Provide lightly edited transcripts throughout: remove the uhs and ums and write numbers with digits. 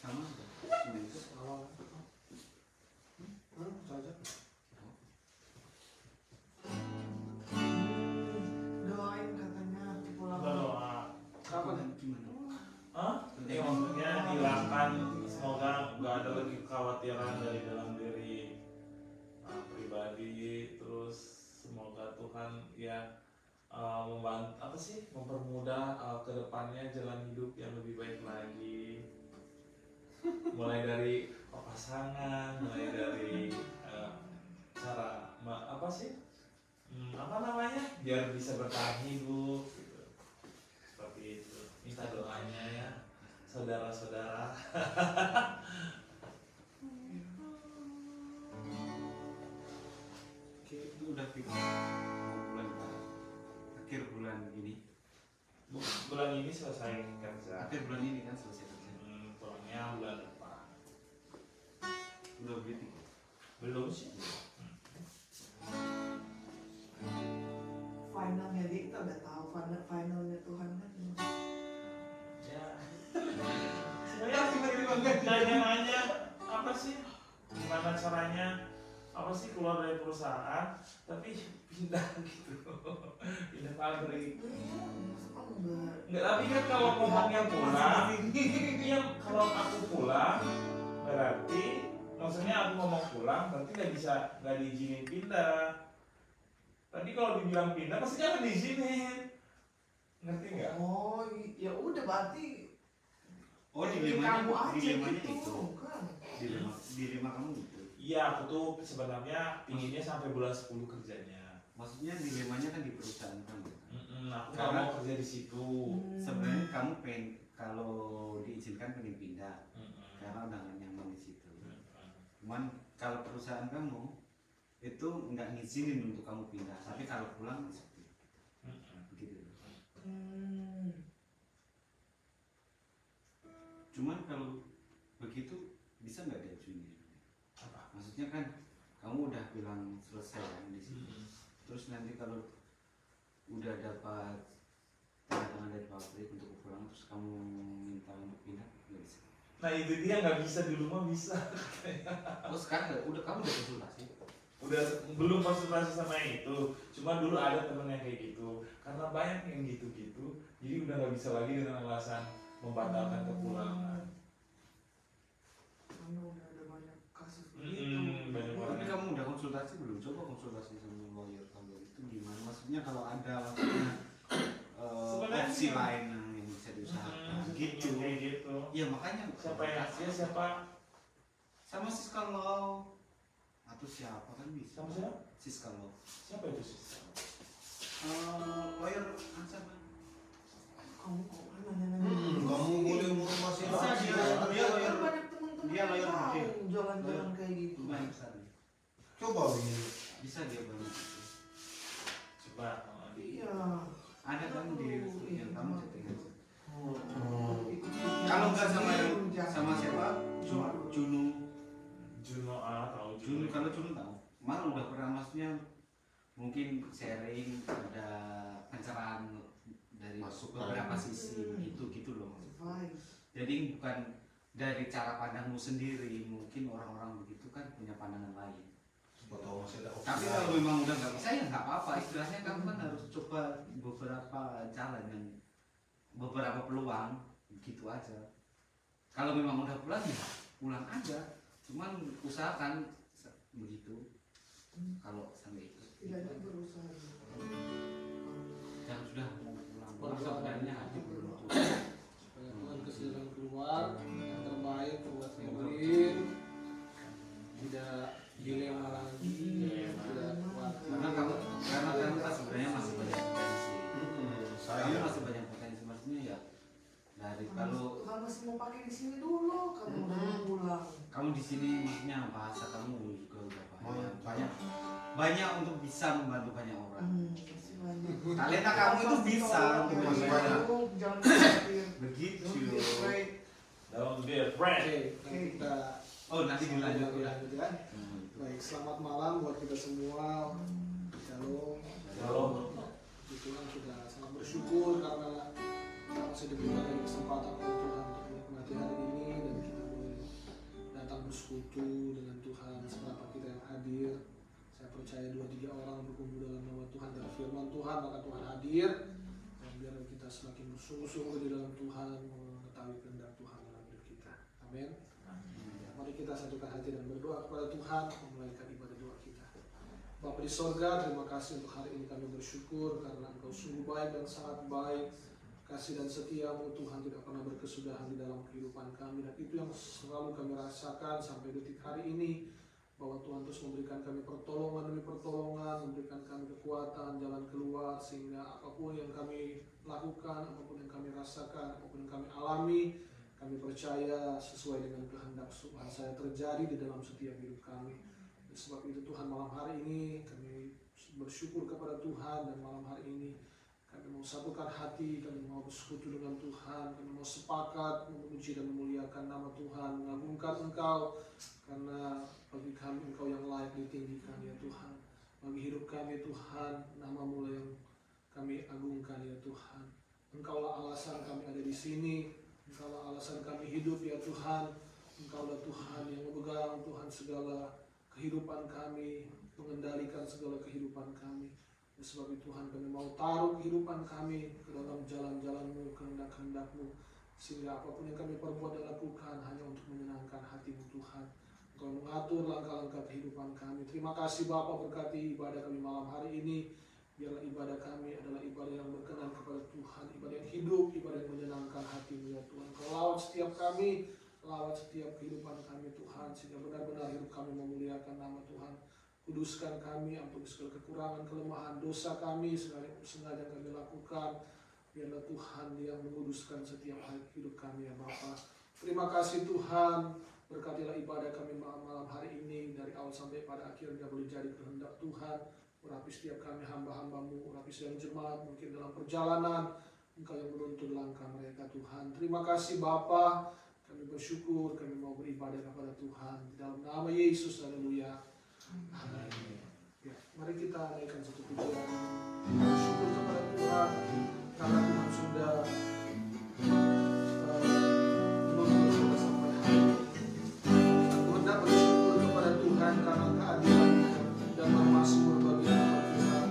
Sama itu awal. Saja. Doain katanya pulang. Doa. kapan gimana? Ya maksudnya dihilangkan, semoga nggak ada lagi kekhawatiran dari dalam diri pribadi, terus semoga Tuhan ya membantu apa sih, mempermudah kedepannya jalan hidup yang lebih baik lagi, mulai dari pasangan, mulai dari cara apa sih, apa namanya, biar bisa bertahan hidup gitu. Seperti itu, minta doanya ya saudara-saudara. Oke, itu udah fix mau bulan akhir bulan ini. Bulan ini selesai kerja. Akhir bulan ini kan selesai kerja. Pulangnya bulan depan. Udah beli tiket? Belum sih. Finalnya dia kita udah tahu finalnya Tuhan kan. Ya. Sebenarnya nanya apa sih? Gimana caranya? Apa sih keluar dari perusahaan tapi pindah gitu? Pindah pabrik. Enggak, tapi kan kalau ngomongnya pulang, iya kalau aku pulang berarti maksudnya aku ngomong pulang berarti nggak diizinin pindah. Tadi kalau dibilang pindah pasti kan diizinin, ngerti nggak? Oh, ya udah berarti. Oh, dilemanya itu. Kan? Dilema kamu itu. Iya, aku tuh sebenarnya pinginnya sampai bulan 10 kerjanya. Maksudnya dilemanya kan di perusahaan kamu. Aku nggak mau kerja di situ. Sebenarnya kamu pengen, kalau diizinkan pengen pindah karena udah nggak nyaman di situ. Cuman kalau perusahaan kamu itu nggak ngizinin untuk kamu pindah, tapi kalau pulang seperti begitu. Cuman kalau begitu bisa nggak diajuin? Apa? Maksudnya kan kamu udah bilang selesai kan di sini. Terus nanti kalau udah dapat tanda tangan dari pabrik untuk pulang, terus kamu minta untuk pindah, nggak bisa. Nah itu dia, nggak bisa, dulu mah bisa. Oh sekarang udah kamu udah konsultasi? Udah, belum konsultasi sama yang itu. Cuma dulu ada temen yang kayak gitu. Karena banyak yang gitu-gitu, jadi udah nggak bisa lagi dengan alasan membatalkan kepulangan. Karena udah ada banyak kasus begitu. Banyak orang. Tapi kamu udah konsultasi belum? Coba konsultasi sama lawyer kamu itu gimana? Maksudnya kalau ada opsi lain yang bisa diusahakan gitu. Kayak gitu. Ya makanya Siapa yang siapa? sama Siska Law atau siapa kan bisa. Sama siapa? Siska Law. Siapa itu sih? Lawyer Ansa kan. Kamu kok kan nanya-nanya. Kamu boleh masih Bisa dia lawyer. Banyak teman-teman Dia lawyer yang gede. tahu jalan-jalan kayak gitu. Lumayan besar nih. coba ini. Bisa dia banget. Coba. Iya. Ada kan di yang kamu chatting aja. Ikut-ikutan Kalau nggak sama jangan. sama siapa? Juno. Juno tahu Juno, kalau Juno tahu. Malah udah pernah, maksudnya mungkin sharing ada pencerahan dari Masukan. beberapa sisi gitu loh. Advice. Jadi bukan dari cara pandangmu sendiri, mungkin orang-orang begitu kan punya pandangan lain. Coba tahu masih ada opsi. Tapi kalau memang udah nggak bisa ya nggak apa-apa. Istilahnya kamu kan harus coba beberapa jalan yang beberapa peluang gitu aja. Kalau memang udah pulang ya pulang aja. Cuman usahakan begitu. Kalau sampai itu. Tidaknya berusaha. Yang sudah mau pulang Berusaha. sebenarnya hati belum tuh. Supaya Tuhan kasih jalan keluar yang terbaik buat Evelyn, tidak dilema lagi, tidak khawatir. Karena kamu kan sebenarnya masih banyak potensi. Kamu Saya masih banyak potensi, maksudnya ya dari kalau Tuhan masih mau pakai di sini dulu, kamu udah mau pulang. kamu di sini, maksudnya bahasa kamu juga udah banyak untuk bisa membantu banyak orang. Masih banyak. Talenta kamu itu bisa untuk Masih membantu banyak. banyak. Jangan khawatir. Begitu. Don't be afraid. Dalam dia friend. Oke, nanti kita Oh nanti dilanjut ya. lanjut ya. Baik, selamat malam buat kita semua. Shalom. Shalom. Itu kan kita sangat bersyukur karena kita masih diberikan lagi kesempatan oleh Tuhan untuk menikmati hari ini dan kita boleh bersekutu dengan Tuhan, seberapa kita yang hadir. Saya percaya 2-3 orang berkumpul dalam nama Tuhan dan firman Tuhan, maka Tuhan hadir. Dan biar kita semakin bersungguh-sungguh di dalam Tuhan, mengetahui kehendak Tuhan dalam hidup kita. Amin. Ya, mari kita satukan hati dan berdoa kepada Tuhan, memulaikan ibadah doa kita. Bapa di sorga, terima kasih untuk hari ini kami bersyukur karena Engkau sungguh baik dan sangat baik. Kasih dan setiamu Tuhan tidak pernah berkesudahan di dalam kehidupan kami, dan itu yang selalu kami rasakan sampai detik hari ini, bahwa Tuhan terus memberikan kami pertolongan demi pertolongan, memberikan kami kekuatan, jalan keluar, sehingga apapun yang kami lakukan, apapun yang kami rasakan, apapun yang kami alami, kami percaya sesuai dengan kehendak Tuhan saya terjadi di dalam setiap hidup kami. Dan sebab itu Tuhan, malam hari ini kami bersyukur kepada Tuhan, dan malam hari ini kami mau satukan hati, kami mau bersekutu dengan Tuhan, kami mau sepakat memuji dan memuliakan nama Tuhan, mengagungkan Engkau, karena bagi kami Engkau yang layak ditinggikan ya Tuhan. Bagi hidup kami Tuhan, nama-Mu yang kami agungkan ya Tuhan. Engkaulah alasan kami ada di sini, Engkaulah alasan kami hidup ya Tuhan. Engkaulah Tuhan yang memegang Tuhan segala kehidupan kami, mengendalikan segala kehidupan kami. Ya, sebab itu Tuhan, kami mau taruh kehidupan kami ke dalam jalan-jalan-Mu, kehendak-kehendak-Mu, sehingga apapun yang kami perbuat dan lakukan hanya untuk menyenangkan hati-Mu Tuhan. Engkau mengatur langkah-langkah kehidupan kami. Terima kasih Bapa, berkati ibadah kami malam hari ini. Biarlah ibadah kami adalah ibadah yang berkenan kepada Tuhan, ibadah yang hidup, ibadah yang menyenangkan hati-Mu ya Tuhan. Engkau lawat setiap kami, lawat setiap kehidupan kami Tuhan, sehingga benar-benar hidup kami memuliakan nama Tuhan. Kuduskan kami, ampuni segala kekurangan, kelemahan, dosa kami, segala yang sengaja kami lakukan. Biarlah Tuhan yang menguduskan setiap hari hidup kami ya Bapa. Terima kasih Tuhan, berkatilah ibadah kami malam hari ini, dari awal sampai pada akhirnya boleh jadi kehendak Tuhan. Urapi setiap kami hamba-hamba-Mu, urapi sedang jemaat mungkin dalam perjalanan, Engkau yang menuntun langkah mereka Tuhan. Terima kasih Bapa, kami bersyukur, kami mau beribadah kepada Tuhan. Di dalam nama Yesus, haleluya. Amin. Ya, mari kita naikkan satu pujian. Bersyukur kepada Tuhan karena Tuhan sudah menuntun kita sampai hari ini. Kita hendak bersyukur kepada Tuhan karena keadilan-Nya dan bermasmur bagi nama Tuhan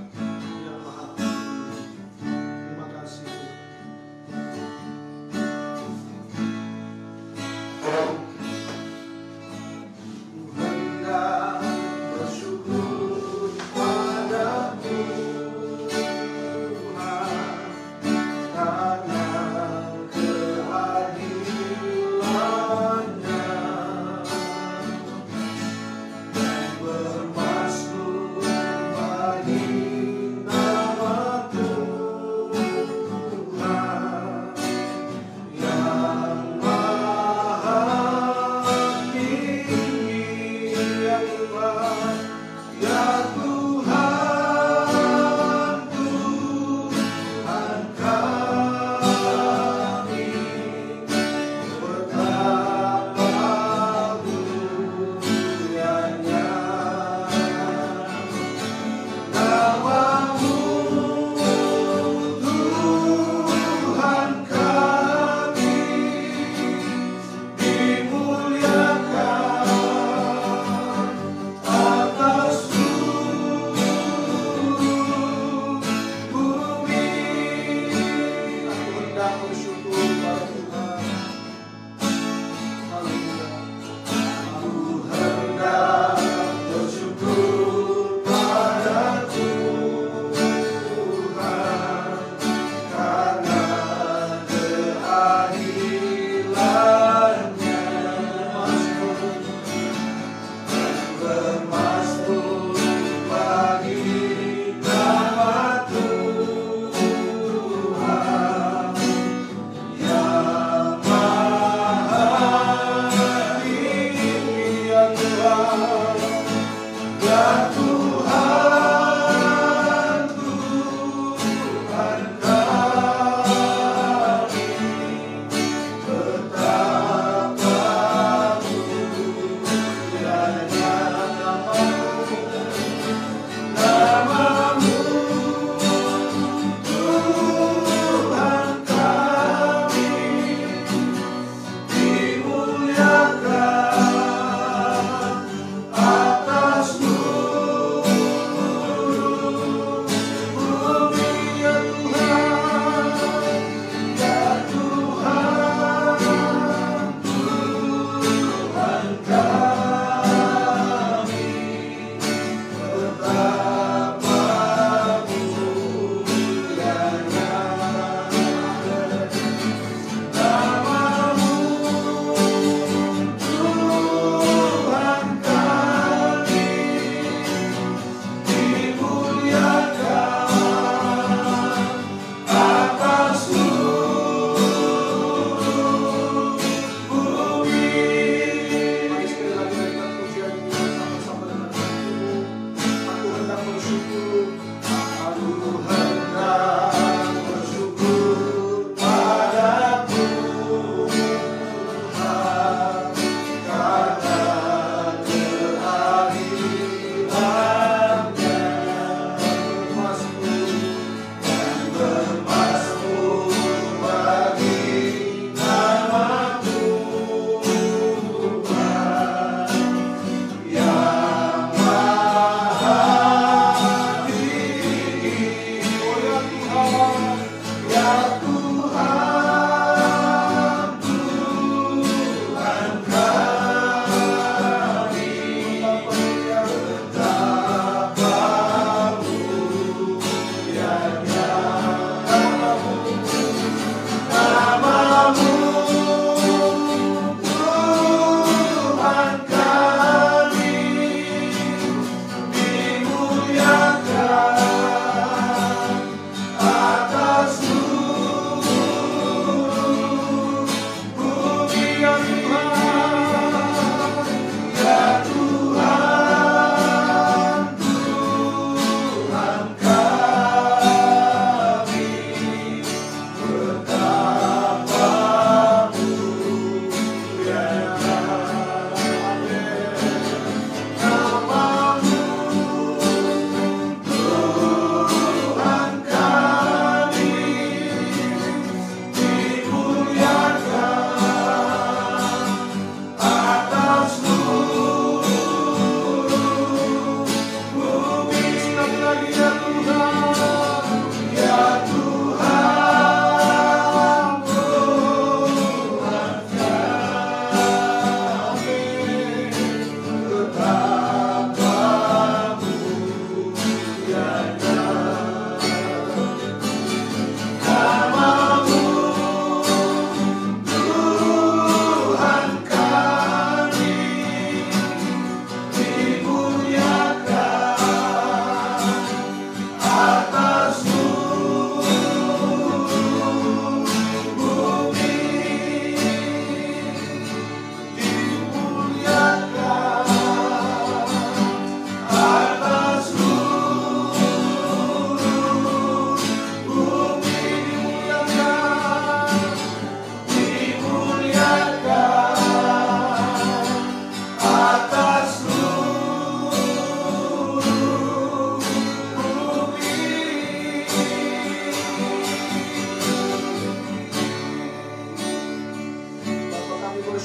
yang Maha Tinggi. Terima kasih Tuhan. Bersyukur padamu Tuhan.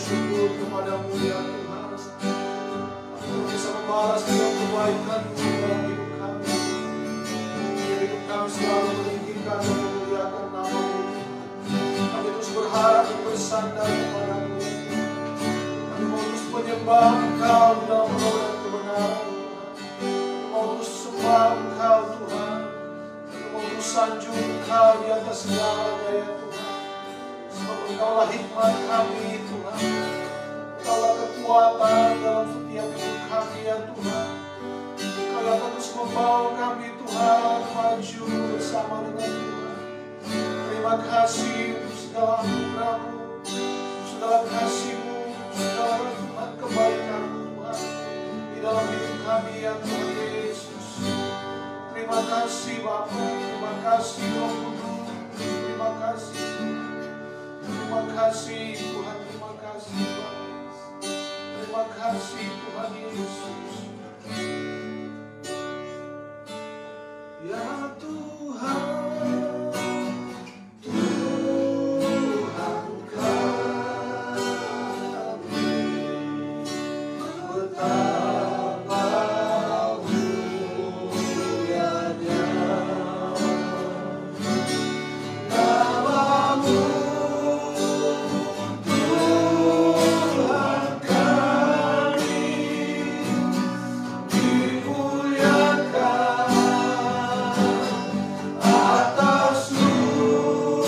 bersyukur kepadamu ya Tuhan. Kami bisa membalas dengan kebaikan-Mu dalam hidup kami. Hidup kami selalu meninggikan dan memuliakan nama-Mu. Kami terus berharap dan bersandar kepada-Mu. Kami mau terus menyembah Engkau di dalam roh dan kebenaran. Kami mau terus sembah Engkau Tuhan. Kami mau terus sanjung Engkau di atas segalanya ya Tuhan. Sebab Engkaulah hikmat kami Tuhan. Engkaulah kekuatan dalam setiap hidup kami ya Tuhan. Engkau yang terus membawa kami Tuhan maju bersama dengan Tuhan. Terima kasih untuk segala anugerah-Mu, segala kasih-Mu, segala Tuhan kebaikan-Mu Tuhan di dalam hidup kami ya Tuhan Yesus. Terima kasih Bapa, terima kasih Roh Kudus, terima kasih Tuhan. Terima kasih Tuhan, terima kasih Bapa. Terima kasih Tuhan Yesus. Ya Tuhan, Tuhan kami, betapa mulianya nama-Mu, Tuhan kami, dimuliakan atas seluruh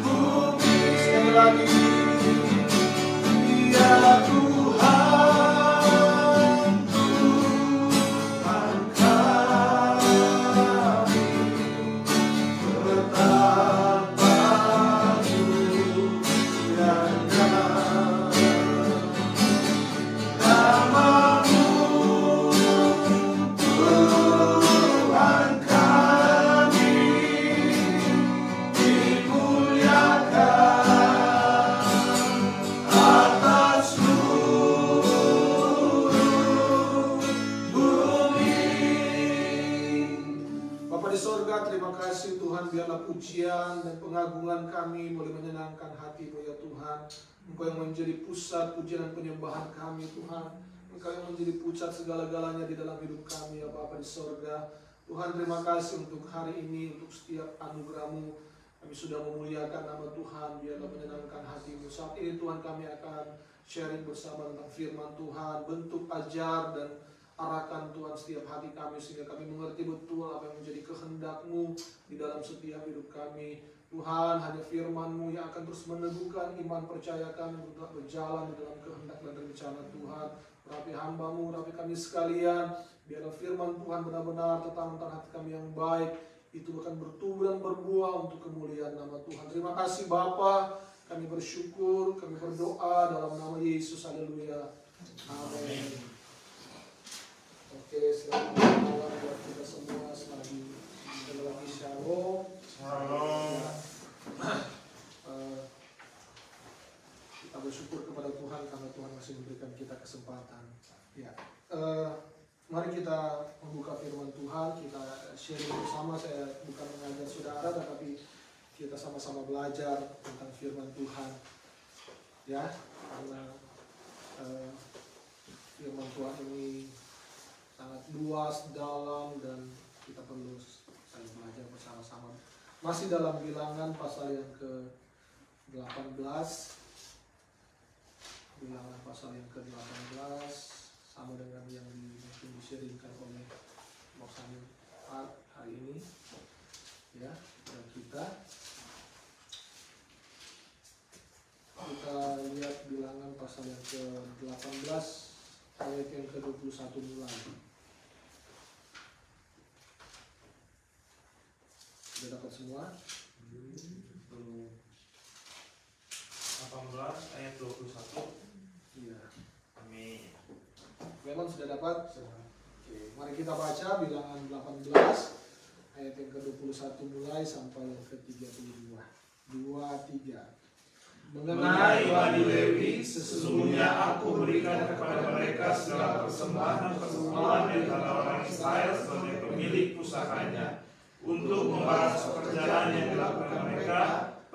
bumi. Sekali lagi, ya Tuhan, Tuhan kami, betapa mulianya nama-Mu, Tuhan kami, dimuliakan atas seluruh bumi. Bapa di sorga, terima kasih Tuhan, biarlah pujian dan pengagungan kami boleh menyenangkan hati-Mu ya Tuhan. Engkau yang menjadi pusat pujian dan penyembahan kami Tuhan. Engkau yang menjadi pusat segala-galanya di dalam hidup kami ya Bapa di sorga. Tuhan, terima kasih untuk hari ini, untuk setiap anugerah-Mu. Kami sudah memuliakan nama Tuhan, biarlah menyenangkan hati-Mu. Saat ini Tuhan, kami akan sharing bersama tentang firman Tuhan, bentuk ajar dan arahkan Tuhan setiap hati kami sehingga kami mengerti betul apa yang menjadi kehendak-Mu di dalam setiap hidup kami. Tuhan, hanya firman-Mu yang akan terus meneguhkan iman percaya kami untuk berjalan di dalam kehendak dan rencana Tuhan. Rapi hamba-Mu, rapi kami sekalian, biarlah firman Tuhan benar-benar tentang hati kami yang baik, itu akan bertumbuh dan berbuah untuk kemuliaan nama Tuhan. Terima kasih Bapa, kami bersyukur, kami berdoa dalam nama Yesus, haleluya, amin. Oke, selamat malam buat kita semua, selamat lagi shalom. Shalom. Kita bersyukur kepada Tuhan karena Tuhan masih memberikan kita kesempatan. Ya, mari kita membuka firman Tuhan, kita sharing bersama. Saya bukan mengajar saudara, tetapi kita sama-sama belajar tentang firman Tuhan. Ya, karena firman Tuhan ini sangat luas, dalam, dan kita perlu saling belajar bersama-sama. Masih dalam Bilangan pasal yang ke-18, Bilangan pasal yang ke-18, sama dengan yang mungkin di-sharingkan oleh Moksani hari ini, ya. Dan kita lihat Bilangan pasal yang ke-18 ayat yang ke-21 mulai. Sudah dapat semua? 18 ayat 21. Iya. Amin. Memang sudah dapat? Oke, mari kita baca Bilangan 18 ayat yang ke-21 mulai sampai yang ke-32. 2-3. Mengenai Bani Lewi, sesungguhnya aku berikan kepada mereka segala persembahan di antara orang Israel sebagai pemilik pusakanya, untuk membahas pekerjaan yang dilakukan mereka,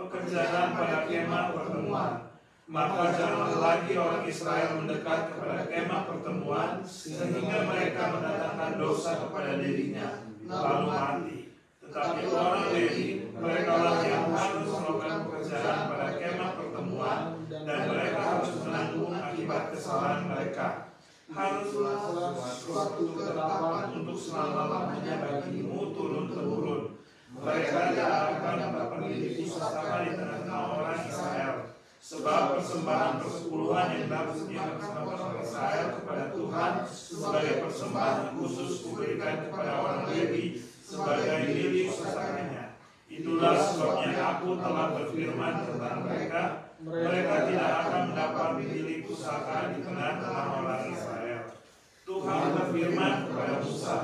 pekerjaan pada kemah pertemuan. Maka janganlah lagi orang Israel mendekat kepada kemah pertemuan sehingga mereka mendatangkan dosa kepada dirinya lalu mati. Tetapi orang Lewi, mereka lah yang harus melakukan pekerjaan pada kemah pertemuan dan mereka harus menanggung akibat kesalahan mereka. Haruslah suatu ketetapan untuk selama-lamanya bagimu turun-temurun. Mereka tidak akan memiliki pusaka di tengah-tengah orang Israel. Sebab persembahan persepuluhan yang dapat dipersembahkan oleh Israel kepada Tuhan sebagai persembahan khusus diberikan kepada orang Lewi sebagai milik pusakanya. Itulah sebabnya aku telah berfirman tentang mereka. Mereka tidak akan mendapat milik pusaka di tengah-tengah orang Israel. Tuhan berfirman kepada Musa,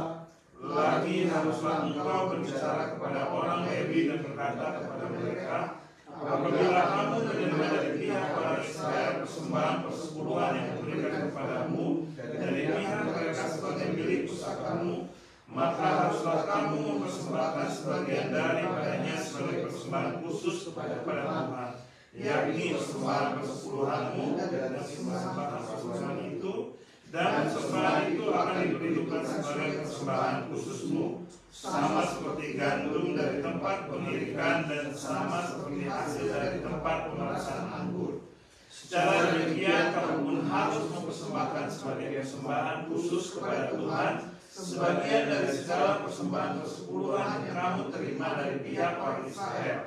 lagi haruslah engkau berbicara kepada orang Lewi dan berkata kepada mereka, apabila kamu menerima dari pihak orang Israel persembahan persepuluhan yang diberikan kepadamu dari pihak mereka sebagai milik pusakamu, maka haruslah kamu mempersembahkan sebagian daripadanya sebagai persembahan khusus kepada Tuhan, yakni persembahan persepuluhanmu dan persembahan persepuluhan itu, dan persembahan itu akan diperhitungkan sebagai persembahan khususmu, sama seperti gandum dari tempat pengirikan dan sama seperti hasil dari tempat pemerasan anggur. Secara demikian kamu pun harus mempersembahkan sebagai persembahan khusus kepada Tuhan sebagian dari segala persembahan persepuluhan yang kamu terima dari pihak orang Israel,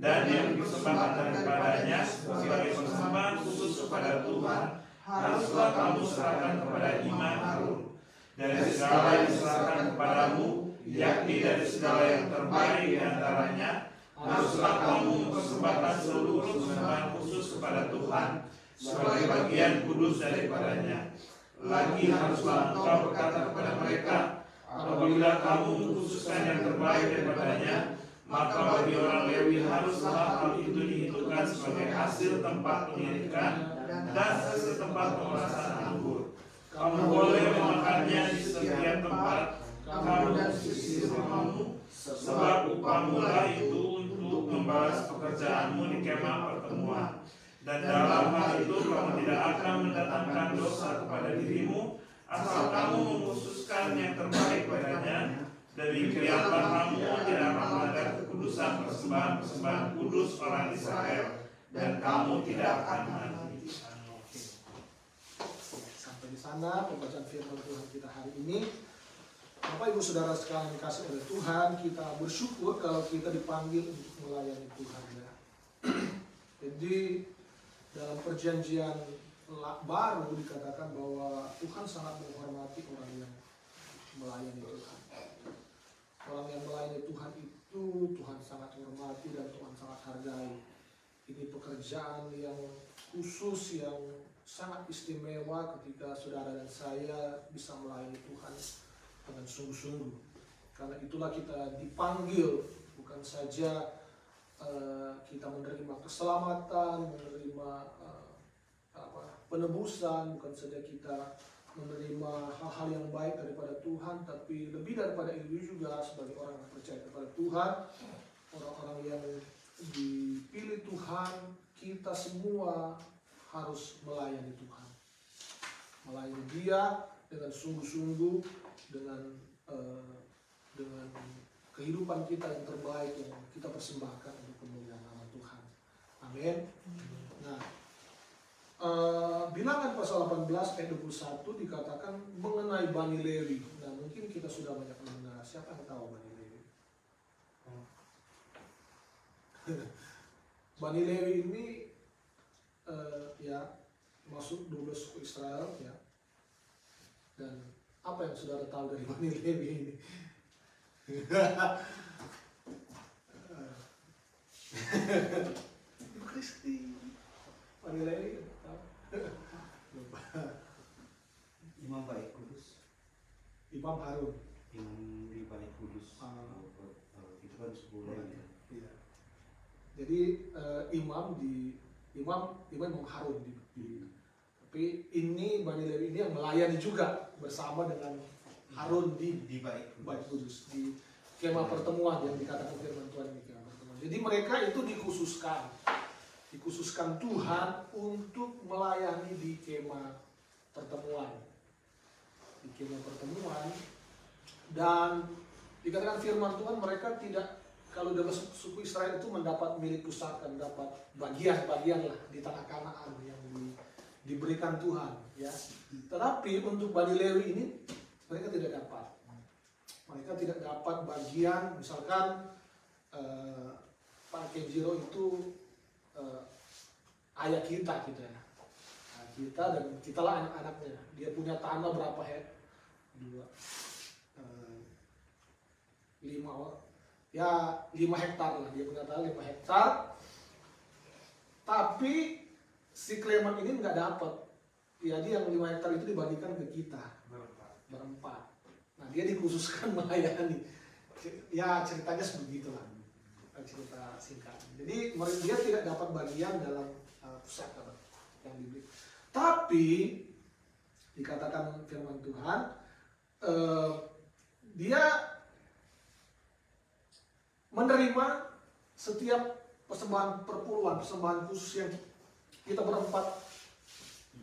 dan yang dipersembahkan daripadanya sebagai persembahan khusus kepada Tuhan haruslah kamu serahkan kepada imam Harun. Dari segala yang diserahkan kepadamu, yakni dari segala yang terbaik di antaranya, haruslah kamu mempersembahkan seluruh persembahan khusus kepada Tuhan sebagai bagian kudus daripadanya. Lagi haruslah engkau berkata kepada mereka, apabila kamu mengkhususkan yang terbaik daripadanya, maka bagi orang Lewi haruslah hal itu dihitungkan sebagai hasil tempat pengirikan dan hasil tempat pemerasan anggur. Kamu boleh memakannya di setiap tempat kamu dan sisi rumahmu, sebab upahmu lah itu untuk membalas pekerjaanmu di kemah pertemuan. Dan dalam hal itu kamu tidak akan mendatangkan dosa kepada dirimu, asal kamu mengkhususkan yang terbaik padanya. Demikianlah kamu tidak akan melanggar kekudusan persembahan-persembahan kudus orang Israel, dan kamu tidak akan mati. Sampai di sana pembacaan firman Tuhan kita hari ini. Bapak Ibu Saudara sekalian dikasih oleh Tuhan, kita bersyukur kalau kita dipanggil untuk melayani Tuhan. Ya. Jadi dalam perjanjian baru dikatakan bahwa Tuhan sangat menghormati orang yang melayani Tuhan. Orang yang melayani Tuhan itu Tuhan sangat hormati dan Tuhan sangat hargai. Ini pekerjaan yang khusus, yang sangat istimewa ketika saudara dan saya bisa melayani Tuhan dengan sungguh-sungguh. Karena itulah kita dipanggil, bukan saja kita menerima keselamatan, menerima penebusan, bukan saja kita menerima hal-hal yang baik daripada Tuhan, tapi lebih daripada itu juga sebagai orang yang percaya kepada Tuhan, orang-orang yang dipilih Tuhan, kita semua harus melayani Tuhan, melayani Dia dengan sungguh-sungguh, dengan kehidupan kita yang terbaik yang kita persembahkan untuk kemuliaan nama Tuhan. Amin. Nah, Bilangan pasal 18 ayat 21 dikatakan mengenai Bani Lewi. Nah, mungkin kita sudah banyak mendengar. Siapa yang tahu Bani Lewi? Bani Lewi ini ya masuk 12 suku Israel ya. Dan apa yang saudara tahu dari Bani Lewi ini? Ibu Kristi, Bani Lewi tahu? Imam Baik Kudus, Imam Harun, Imam di Baik Kudus, itu kan suku Lewi. Iya. Jadi imam Harun tapi ini Bani Lewi ini yang melayani juga bersama dengan Harun di Baik Kudus, di kemah pertemuan yang dikatakan firman Tuhan di kemah pertemuan. Jadi Jadi mereka itu dikhususkan Tuhan untuk melayani di kemah pertemuan. Di kemah pertemuan, dan dikatakan firman Tuhan mereka tidak, kalau dalam suku Israel itu mendapat milik pusaka, mendapat bagian-bagian lah di tanah Kanaan yang diberikan Tuhan, ya. Tetapi untuk Bani Lewi ini mereka tidak dapat. Mereka tidak dapat bagian, misalkan Pak Kenjiro itu ayah kita gitu ya. Kita dan kitalah anak-anaknya. Dia punya tanah berapa hektar? 5 hektar lah. Dia punya tanah 5 hektar. Tapi si Clement ini nggak dapat. Jadi yang 5 hektar itu dibagikan ke kita berempat. Nah, dia dikhususkan melayani. Ya ceritanya sebegitulah. Cerita singkat. Jadi dia tidak dapat bagian dalam pusaka yang diberi. Tapi dikatakan firman Tuhan, dia menerima setiap persembahan perpuluhan, persembahan khusus yang kita berempat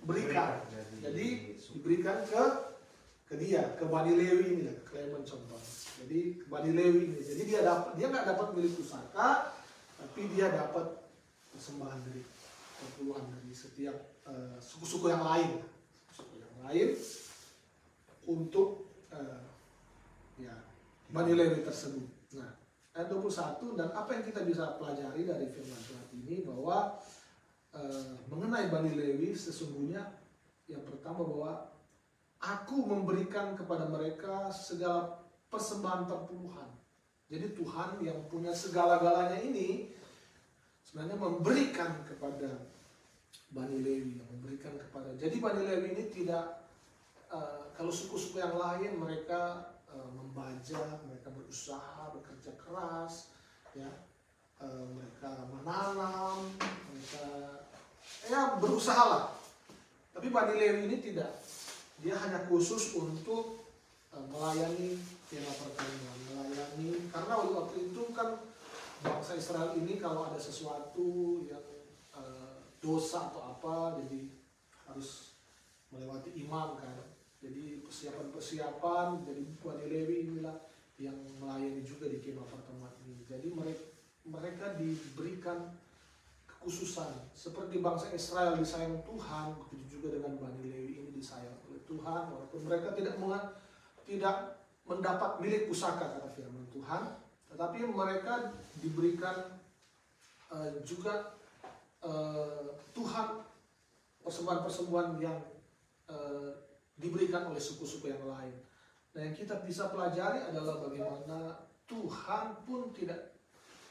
berikan. Jadi diberikan ke dia, ke Bani Lewi ini, ke Clement contoh. Jadi ke Bani Lewi ini. Jadi dia nggak dapat milik pusaka, tapi dia dapat persembahan dari perpuluhan dari setiap suku-suku yang lain, untuk Bani Lewi tersebut. Nah, ayat 21, dan apa yang kita bisa pelajari dari firman Tuhan ini bahwa mengenai Bani Lewi sesungguhnya yang pertama bahwa aku memberikan kepada mereka segala persembahan perpuluhan. Jadi Tuhan yang punya segala-galanya ini sebenarnya memberikan kepada Bani Lewi, memberikan kepada. Jadi Bani Lewi ini tidak, kalau suku-suku yang lain mereka membajak, mereka berusaha, bekerja keras, ya, mereka menanam, mereka berusaha lah. Tapi Bani Lewi ini tidak, dia hanya khusus untuk melayani kemah pertemuan, melayani, karena waktu itu kan bangsa Israel ini kalau ada sesuatu yang dosa atau apa, jadi harus melewati imam kan. Jadi persiapan-persiapan, jadi Bani Lewi inilah yang melayani juga di kemah pertemuan ini. Jadi mereka diberikan kekhususan seperti bangsa Israel disayang Tuhan, begitu juga dengan Bani Lewi ini disayang oleh Tuhan, walaupun mereka tidak mendapat milik pusaka kata firman Tuhan, tetapi mereka diberikan juga Tuhan persembahan-persembahan yang diberikan oleh suku-suku yang lain. Nah, yang kita bisa pelajari adalah bagaimana Tuhan pun tidak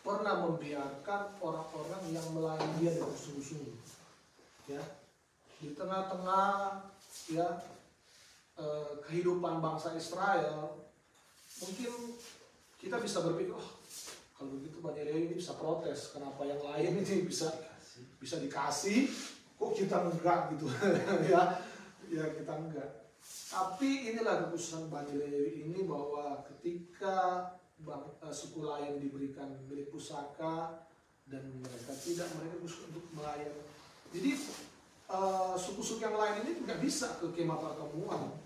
pernah membiarkan orang-orang yang melayani Dia dengan sungguh-sungguh. Ya, di tengah-tengah kehidupan bangsa Israel, mungkin kita bisa berpikir, kalau begitu Bani Lewi ini bisa protes, kenapa yang lain ini bisa dikasih, kok kita enggak gitu. ya kita enggak. Tapi inilah kekhususan Bani Lewi ini, bahwa ketika suku lain diberikan milik pusaka dan mereka tidak, mereka khusus untuk melayani. Jadi suku-suku yang lain ini nggak bisa ke kemah pertemuan,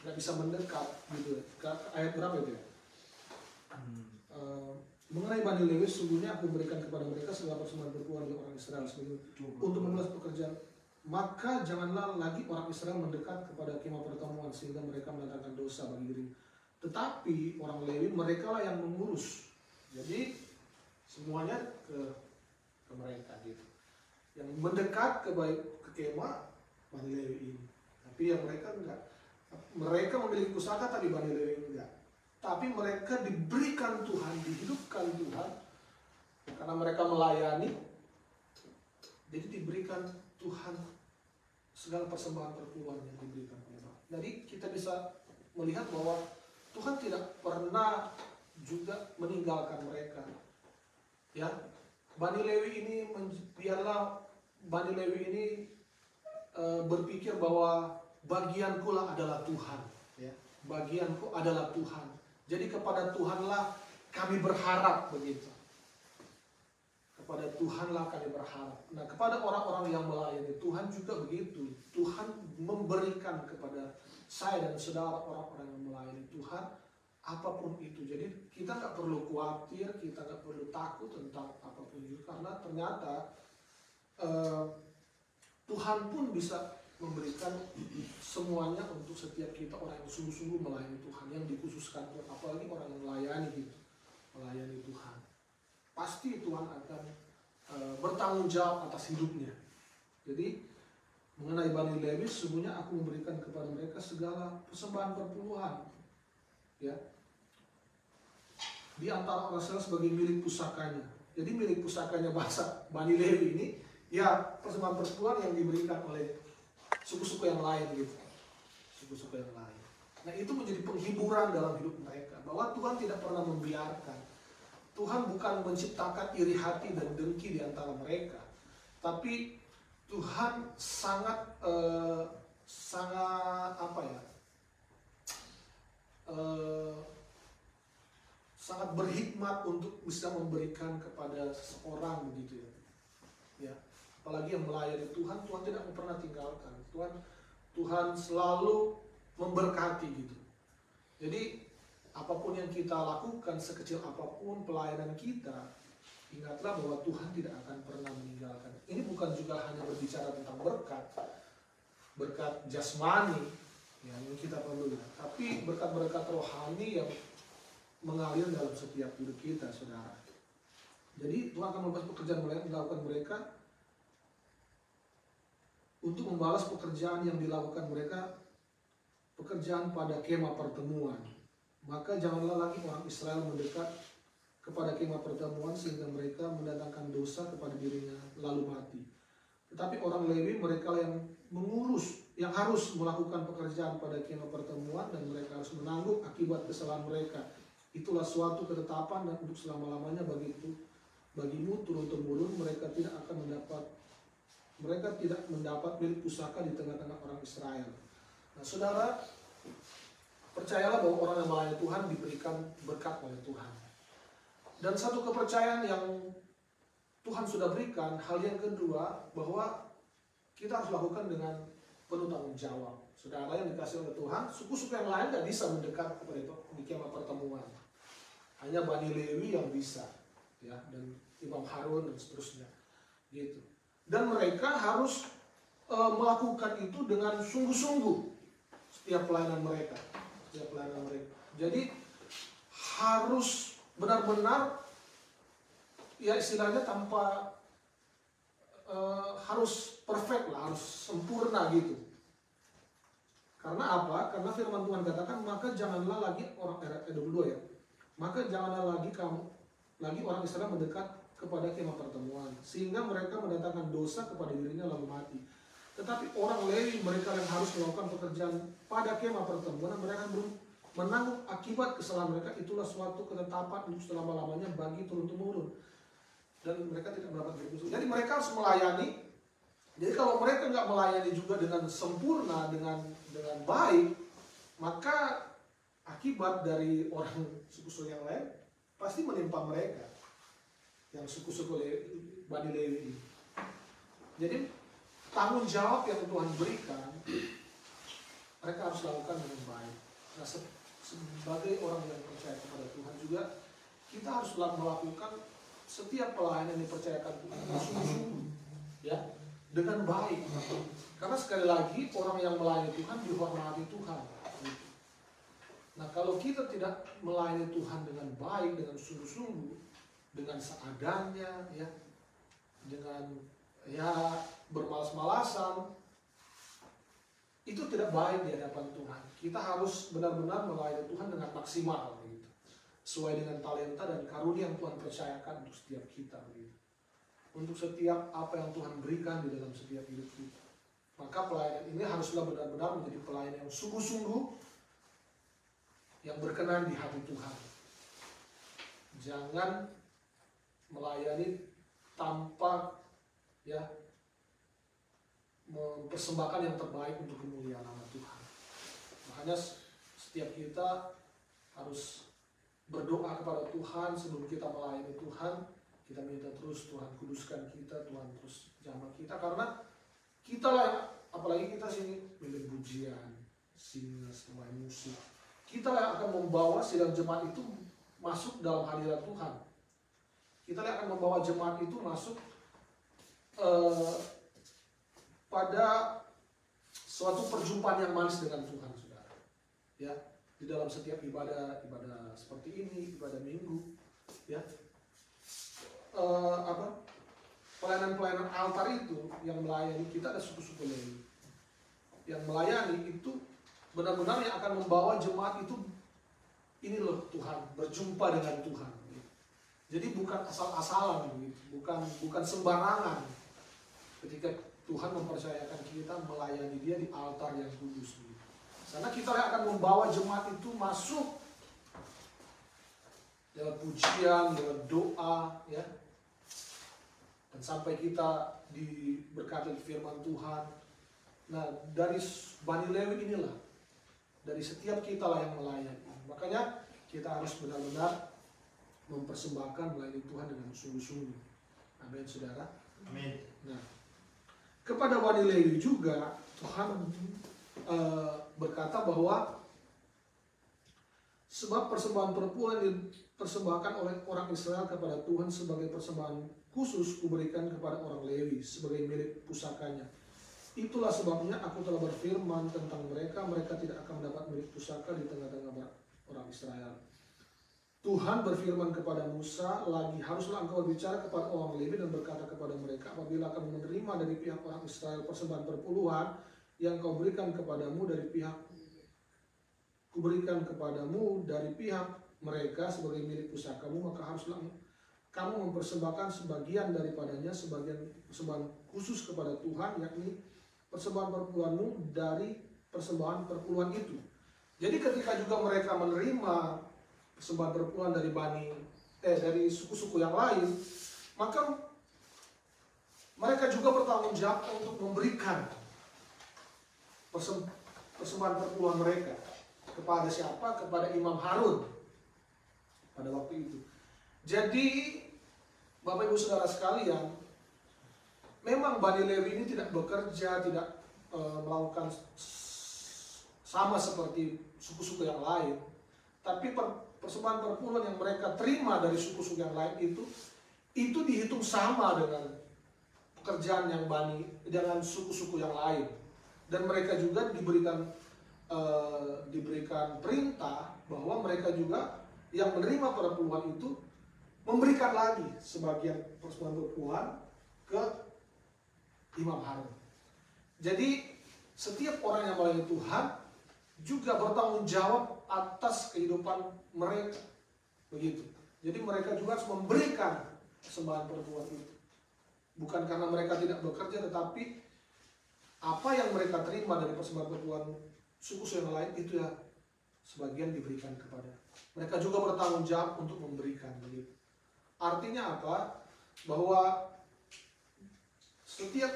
nggak bisa mendekat gitu. Ayat berapa itu ya? Mengenai Bani Lewi, sesungguhnya aku berikan kepada mereka segala persembahan perpuluhan orang Israel untuk memulai pekerjaan. Maka janganlah lagi orang Israel mendekat kepada kemah pertemuan sehingga mereka mendatangkan dosa bagi diri. Tetapi orang Lewi mereka lah yang mengurus. Jadi semuanya ke mereka gitu. Yang mendekat ke kemah Bani Lewi ini. Tapi yang mereka enggak. Mereka memiliki pusaka tapi Bani Lewi enggak. Tapi mereka diberikan Tuhan, dihidupkan Tuhan karena mereka melayani. Jadi diberikan Tuhan segala persembahan perpuluhan yang diberikan Tuhan. Jadi kita bisa melihat bahwa Tuhan tidak pernah juga meninggalkan mereka. Ya, Bani Lewi ini biarlah Bani Lewi ini berpikir bahwa bagianku lah adalah Tuhan. Ya, bagianku adalah Tuhan. Jadi kepada Tuhanlah kami berharap begitu. Tuhanlah kami berharap. Nah, kepada orang-orang yang melayani Tuhan juga begitu. Tuhan memberikan kepada saya dan saudara orang-orang yang melayani Tuhan apapun itu. Jadi kita nggak perlu khawatir, kita nggak perlu takut tentang apapun itu, karena ternyata Tuhan pun bisa memberikan semuanya untuk setiap kita, orang yang sungguh-sungguh melayani Tuhan, yang dikhususkan Tuhan, apalagi orang yang melayani gitu, melayani Tuhan. Pasti Tuhan akan bertanggung jawab atas hidupnya. Jadi mengenai Bani Lewi, sesungguhnya aku memberikan kepada mereka segala persembahan perpuluhan, ya, di antara orang Israel sebagai milik pusakanya. Jadi milik pusakanya bahasa Bani Lewi ini, ya, persembahan perpuluhan yang diberikan oleh suku-suku yang lain gitu, suku-suku yang lain. Nah, itu menjadi penghiburan dalam hidup mereka, bahwa Tuhan tidak pernah membiarkan. Tuhan bukan menciptakan iri hati dan dengki di antara mereka, tapi Tuhan sangat sangat berhikmat untuk bisa memberikan kepada seseorang begitu ya. Ya, apalagi yang melayani Tuhan, Tuhan tidak pernah tinggalkan. Tuhan selalu memberkati gitu. Jadi apapun yang kita lakukan, sekecil apapun pelayanan kita, ingatlah bahwa Tuhan tidak akan pernah meninggalkan. Ini bukan juga hanya berbicara tentang berkat jasmani yang kita perlu, tapi berkat-berkat rohani yang mengalir dalam setiap hidup kita, saudara. Jadi Tuhan akan membalas pekerjaan dilakukan mereka untuk membalas pekerjaan yang dilakukan mereka, pekerjaan pada kemah pertemuan. Maka janganlah lagi orang Israel mendekat kepada kemah pertemuan sehingga mereka mendatangkan dosa kepada dirinya lalu mati. Tetapi orang Lewi, mereka yang mengurus, yang harus melakukan pekerjaan pada kemah pertemuan, dan mereka harus menanggung akibat kesalahan mereka. Itulah suatu ketetapan dan untuk selama-lamanya bagimu turun-temurun. Mereka tidak mendapat milik pusaka di tengah-tengah orang Israel. Nah, saudara, percayalah bahwa orang yang melayani Tuhan diberikan berkat oleh Tuhan. Dan satu kepercayaan yang Tuhan sudah berikan, hal yang kedua, bahwa kita harus lakukan dengan penuh tanggung jawab. Saudara yang dikasih oleh Tuhan, suku-suku yang lain tidak bisa mendekat kepada itu di kemah pertemuan. Hanya Bani Lewi yang bisa, ya, dan Imam Harun dan seterusnya, gitu. Dan mereka harus melakukan itu dengan sungguh-sungguh setiap pelayanan mereka. Jadi harus benar-benar, ya istilahnya tanpa harus perfect lah, harus sempurna gitu. Karena apa? Karena firman Tuhan katakan, maka janganlah lagi orang ayat 22 ya. Maka janganlah lagi orang Israel mendekat kepada kemah pertemuan sehingga mereka mendatangkan dosa kepada dirinya lalu mati. Tetapi orang Lewi, mereka yang harus melakukan pekerjaan pada kemah pertemuan, mereka belum menanggung akibat kesalahan mereka. Itulah suatu ketetapan untuk selama-lamanya bagi turun-temurun. Dan mereka tidak mendapat berdosa. Jadi mereka harus melayani. Jadi kalau mereka nggak melayani juga dengan sempurna, dengan baik, maka akibat dari orang suku-suku yang lain pasti menimpa mereka, yang suku-suku Bani Lewi ini. Jadi tanggung jawab yang Tuhan berikan, mereka harus lakukan dengan baik. Nah, sebagai orang yang percaya kepada Tuhan juga, kita harus melakukan setiap pelayanan yang dipercayakan Tuhan sungguh-sungguh, ya, dengan baik. Karena sekali lagi orang yang melayani Tuhan dihormati Tuhan. Nah, kalau kita tidak melayani Tuhan dengan baik, dengan sungguh-sungguh, dengan seadanya, ya, dengan bermalas-malasan, itu tidak baik di hadapan Tuhan. Kita harus benar-benar melayani Tuhan dengan maksimal, gitu, sesuai dengan talenta dan karunia yang Tuhan percayakan untuk setiap kita, gitu, untuk setiap apa yang Tuhan berikan di dalam setiap hidup kita. Maka pelayanan ini haruslah benar-benar menjadi pelayanan yang sungguh-sungguh, yang berkenan di hati Tuhan. Jangan melayani tanpa, ya, mempersembahkan yang terbaik untuk kemuliaan nama Tuhan. Makanya setiap kita harus berdoa kepada Tuhan sebelum kita melayani Tuhan. Kita minta terus Tuhan kuduskan kita, Tuhan terus jamah kita, karena kita lah yang, apalagi kita sini milik pujian, singers, pemain musik, kita lah yang akan membawa sidang jemaat itu masuk dalam hadirat Tuhan. Kita lah yang akan membawa jemaat itu masuk pada suatu perjumpaan yang manis dengan Tuhan, saudara. Ya, di dalam setiap ibadah seperti ini, ibadah minggu, ya. Pelayanan-pelayanan altar itu yang melayani kita ada suku-suku Lewi. Yang melayani itu benar-benar yang akan membawa jemaat itu, ini loh Tuhan, berjumpa dengan Tuhan. Jadi bukan asal-asalan, bukan sembarangan. Ketika Tuhan mempercayakan kita melayani Dia di altar yang kudus. Karena kita yang akan membawa jemaat itu masuk dalam pujian, dalam doa, ya. Dan sampai kita diberkati firman Tuhan. Nah, dari Bani Lewi inilah, dari setiap kita lah yang melayani. Makanya kita harus benar-benar mempersembahkan melayani Tuhan dengan sungguh-sungguh. Amin, saudara. Amin. Nah, kepada Bani Lewi juga Tuhan berkata bahwa sebab persembahan perpuluhan dipersembahkan oleh orang Israel kepada Tuhan sebagai persembahan khusus kuberikan kepada orang Lewi sebagai milik pusakanya. Itulah sebabnya aku telah berfirman tentang mereka, mereka tidak akan mendapat milik pusaka di tengah-tengah orang Israel. Tuhan berfirman kepada Musa lagi, haruslah engkau berbicara kepada orang Lewi dan berkata kepada mereka, apabila kamu menerima dari pihak orang Israel persembahan perpuluhan yang kau berikan kepadamu dari pihak kuberikan kepadamu dari pihak mereka sebagai milik pusakamu, maka haruslah kamu mempersembahkan sebagian daripadanya, sebagian persembahan khusus kepada Tuhan, yakni persembahan perpuluhanmu dari persembahan perpuluhan itu. Jadi ketika juga mereka menerima persembahan perpuluhan dari suku-suku yang lain, maka mereka juga bertanggung jawab untuk memberikan persembahan perpuluhan mereka kepada siapa? Kepada Imam Harun pada waktu itu. Jadi Bapak Ibu Saudara sekalian, memang Bani Lewi ini tidak bekerja, tidak melakukan sama seperti suku-suku yang lain, tapi persembahan perpuluhan yang mereka terima dari suku-suku yang lain itu dihitung sama dengan pekerjaan yang dengan suku-suku yang lain, dan mereka juga diberikan perintah bahwa mereka juga yang menerima perpuluhan itu memberikan lagi sebagian persembahan perpuluhan ke Imam Harun. Jadi setiap orang yang melayani Tuhan juga bertanggung jawab atas kehidupan mereka, begitu. Jadi mereka juga harus memberikan persembahan perpuluhan itu, bukan karena mereka tidak bekerja, tetapi apa yang mereka terima dari persembahan perpuluhan suku yang lain itu ya sebagian diberikan kepada mereka, juga bertanggung jawab untuk memberikan, begitu. Artinya apa? Bahwa setiap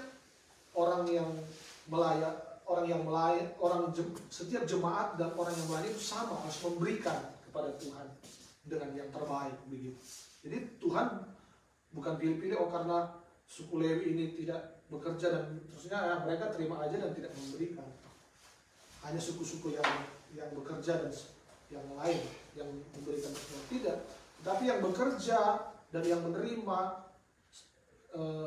setiap jemaat dan orang yang melayani itu sama, harus memberikan kepada Tuhan dengan yang terbaik, begitu. Jadi Tuhan bukan pilih-pilih, karena suku Lewi ini tidak bekerja dan terusnya ya, mereka terima aja dan tidak memberikan. Hanya suku-suku yang bekerja dan yang lain yang memberikan, tidak. Tapi yang bekerja dan yang menerima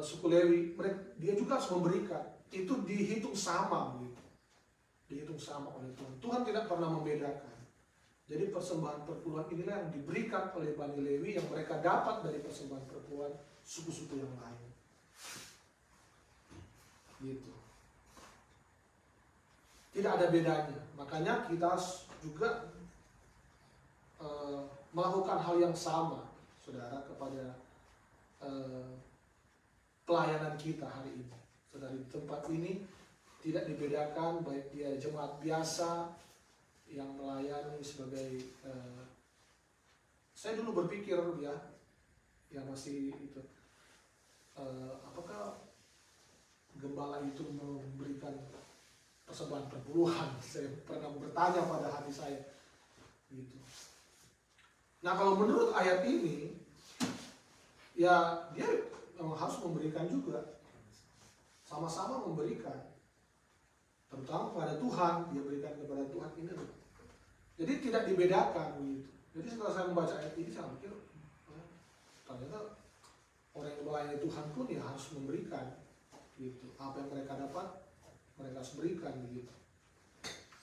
suku Lewi, dia juga harus memberikan. Itu dihitung sama, begitu. Dihitung sama oleh Tuhan. Tuhan tidak pernah membedakan. Jadi persembahan perpuluhan inilah yang diberikan oleh Bani Lewi yang mereka dapat dari persembahan perpuluhan suku-suku yang lain. Gitu. Tidak ada bedanya. Makanya kita juga melakukan hal yang sama, saudara, kepada pelayanan kita hari ini. Saudara, di tempat ini tidak dibedakan baik dia jemaat biasa yang melayani sebagai saya dulu berpikir ya masih itu apakah gembala itu memberikan persembahan perpuluhan. Saya pernah bertanya pada hati saya gitu. Nah, kalau menurut ayat ini ya dia memang harus memberikan juga, sama-sama memberikan, terutama kepada Tuhan, dia berikan kepada Tuhan ini. Jadi tidak dibedakan begitu. Jadi setelah saya membaca ayat ini saya pikir, ternyata orang yang melayani Tuhan pun ya harus memberikan gitu. Apa yang mereka dapat mereka harus berikan begitu.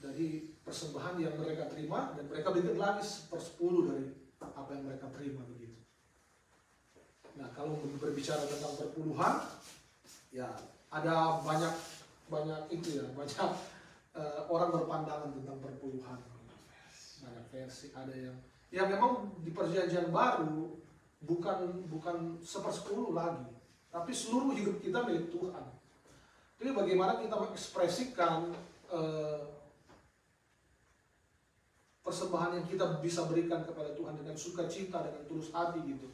Dari persembahan yang mereka terima, dan mereka berikan lagi 1/10 dari apa yang mereka terima begitu. Nah, kalau berbicara tentang perpuluhan, ya ada banyak itu ya, banyak orang berpandangan tentang perpuluhan. Banyak versi, ada yang memang di perjanjian baru bukan 1/10 lagi, tapi seluruh hidup kita milik Tuhan. Jadi bagaimana kita mengekspresikan persembahan yang kita bisa berikan kepada Tuhan dengan sukacita, dengan tulus hati gitu.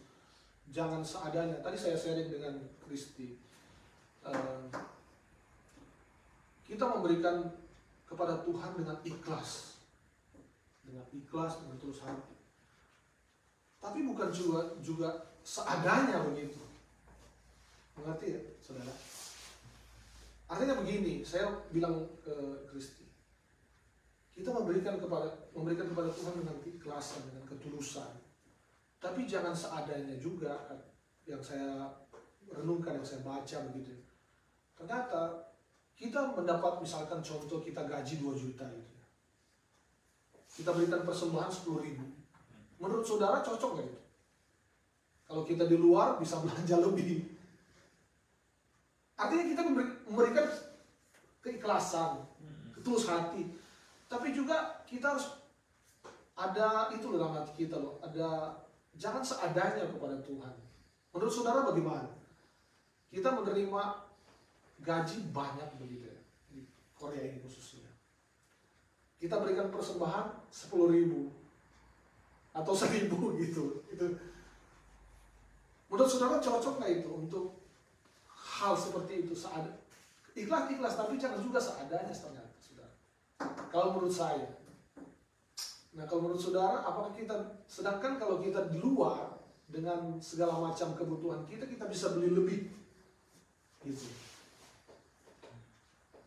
Jangan seadanya. Tadi saya sharing dengan Kristi. Kita memberikan kepada Tuhan dengan ikhlas. Dengan tulus hati. Tapi bukan juga seadanya begitu. Mengerti ya, saudara? Artinya begini, saya bilang ke Kristi. Kita memberikan kepada Tuhan dengan keikhlasan, dengan ketulusan. Tapi jangan seadanya juga, yang saya renungkan, yang saya baca begitu. Ternyata kita mendapat, misalkan contoh kita gaji 2 juta gitu. Kita berikan persembahan 10.000. Menurut saudara cocok nggak itu? Kalau kita di luar bisa belanja lebih. Artinya kita memberikan keikhlasan, ketulus hati. Tapi juga kita harus ada itu dalam hati kita loh. Jangan seadanya kepada Tuhan. Menurut saudara bagaimana? Kita menerima gaji banyak begitu ya, di Korea ini khususnya. Kita berikan persembahan 10.000 atau 1.000 gitu. Menurut saudara cocok nggak itu untuk hal seperti itu? Ikhlas, tapi jangan juga seadanya ternyata, saudara. Kalau menurut saya. Nah, kalau menurut saudara, apakah sedangkan kalau kita di luar dengan segala macam kebutuhan kita bisa beli lebih, gitu.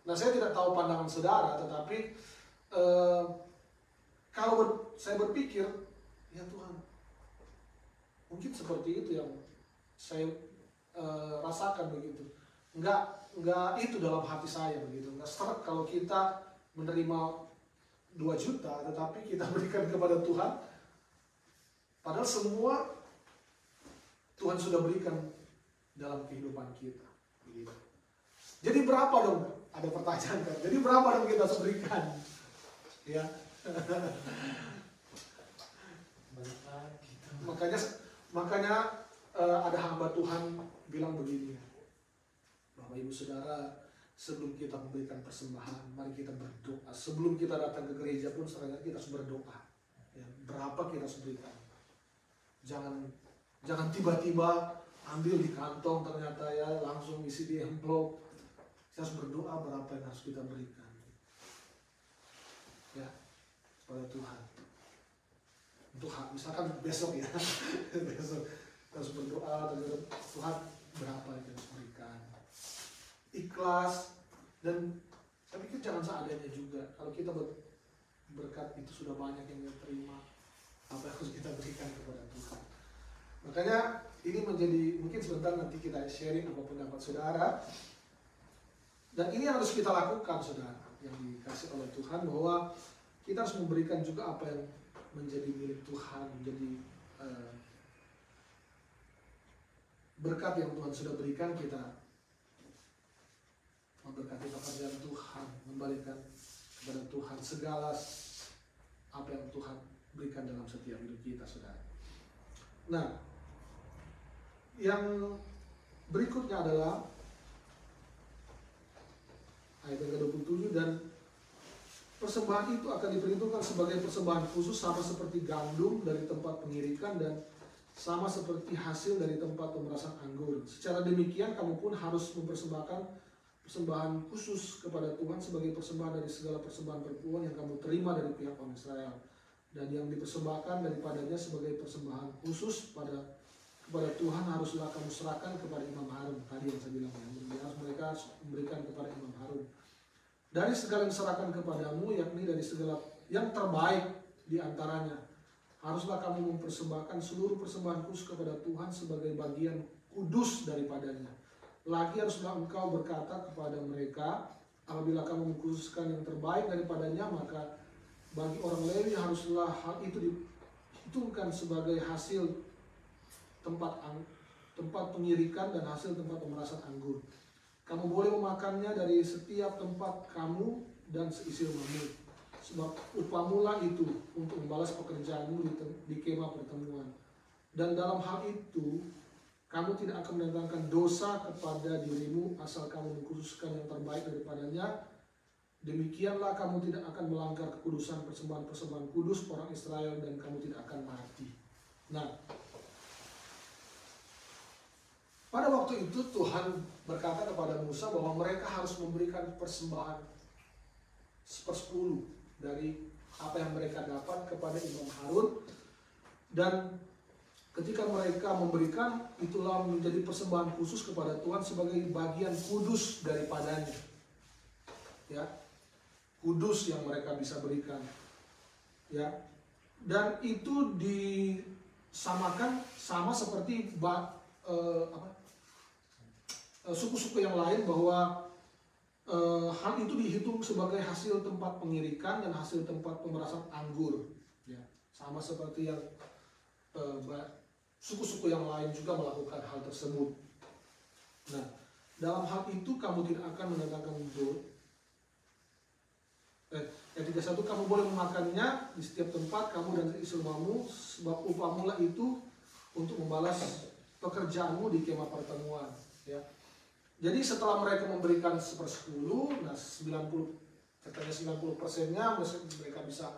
Nah, saya tidak tahu pandangan saudara, tetapi kalau saya berpikir, ya Tuhan, mungkin seperti itu yang saya rasakan begitu. Enggak itu dalam hati saya begitu. Enggak serak kalau kita menerima 2 juta, tetapi kita berikan kepada Tuhan, padahal semua Tuhan sudah berikan dalam kehidupan kita. Begitu. Jadi berapa dong? Ada pertanyaan kan? Jadi berapa dong kita harus berikan? Ya. Makanya ada hamba Tuhan bilang begini, Bapak Ibu Saudara, sebelum kita memberikan persembahan, mari kita berdoa. Sebelum kita datang ke gereja pun sebenarnya kita harus berdoa. Ya, berapa kita harus berikan? Jangan tiba-tiba ambil di kantong ternyata ya langsung isi di amplop. Kita harus berdoa berapa yang harus kita berikan. Ya, kepada Tuhan. Untuk misalkan besok ya, besok kita harus berdoa terhadap Tuhan berapa yang kita harus berikan. Ikhlas, dan saya pikir jangan seadanya juga. Kalau kita berkat itu sudah banyak yang kita terima, apa yang harus kita berikan kepada Tuhan. Makanya ini menjadi, mungkin sebentar nanti kita sharing apa pendapat saudara, dan ini yang harus kita lakukan saudara, yang dikasih oleh Tuhan, bahwa kita harus memberikan juga apa yang menjadi milik Tuhan, menjadi berkat yang Tuhan sudah berikan. Kita memberkati pekerjaan Tuhan, membalikan kepada Tuhan segala apa yang Tuhan berikan dalam setiap hidup kita, saudara. Nah, yang berikutnya adalah ayat yang ke-27, dan persembahan itu akan diperhitungkan sebagai persembahan khusus sama seperti gandum dari tempat pengirikan dan sama seperti hasil dari tempat pemerasan anggur. Secara demikian kamu pun harus mempersembahkan persembahan khusus kepada Tuhan sebagai persembahan dari segala persembahan perpuluhan yang kamu terima dari pihak orang Israel, dan yang dipersembahkan daripadanya sebagai persembahan khusus pada kepada Tuhan haruslah kamu serahkan kepada Imam Harun. Tadi yang saya bilang, mereka harus memberikan kepada Imam Harun. Dari segala yang diserahkan kepadamu, yakni dari segala yang terbaik di antaranya, haruslah kamu mempersembahkan seluruh persembahan kudus kepada Tuhan sebagai bagian kudus daripadanya. Lagi haruslah engkau berkata kepada mereka, apabila kamu mengkhususkan yang terbaik daripadanya, maka bagi orang Lewi haruslah hal itu dihitungkan sebagai hasil tempat pengirikan dan hasil tempat pemerasan anggur. Kamu boleh memakannya dari setiap tempat kamu dan seisi rumahmu, sebab upah mula itu untuk membalas pekerjaanmu di kemah pertemuan. Dan dalam hal itu kamu tidak akan mendatangkan dosa kepada dirimu asal kamu mengkhususkan yang terbaik daripadanya. Demikianlah kamu tidak akan melanggar kekudusan persembahan-persembahan kudus orang Israel, dan kamu tidak akan mati. Nah, pada waktu itu Tuhan berkata kepada Musa bahwa mereka harus memberikan persembahan 1/10 dari apa yang mereka dapat kepada Imam Harun, dan ketika mereka memberikan, itulah menjadi persembahan khusus kepada Tuhan sebagai bagian kudus daripadanya. Ya, kudus yang mereka bisa berikan. Ya, dan itu disamakan sama seperti suku-suku yang lain, bahwa hal itu dihitung sebagai hasil tempat pengirikan dan hasil tempat pemerasan anggur. Ya, sama seperti yang suku-suku yang lain juga melakukan hal tersebut. Nah, dalam hal itu kamu tidak akan mendatangkan yang 31, kamu boleh memakannya di setiap tempat kamu dan isi rumahmu, sebab upah mula itu untuk membalas pekerjaanmu di kemah pertemuan. Ya. Jadi setelah mereka memberikan 1/10, nah 90%-nya mereka bisa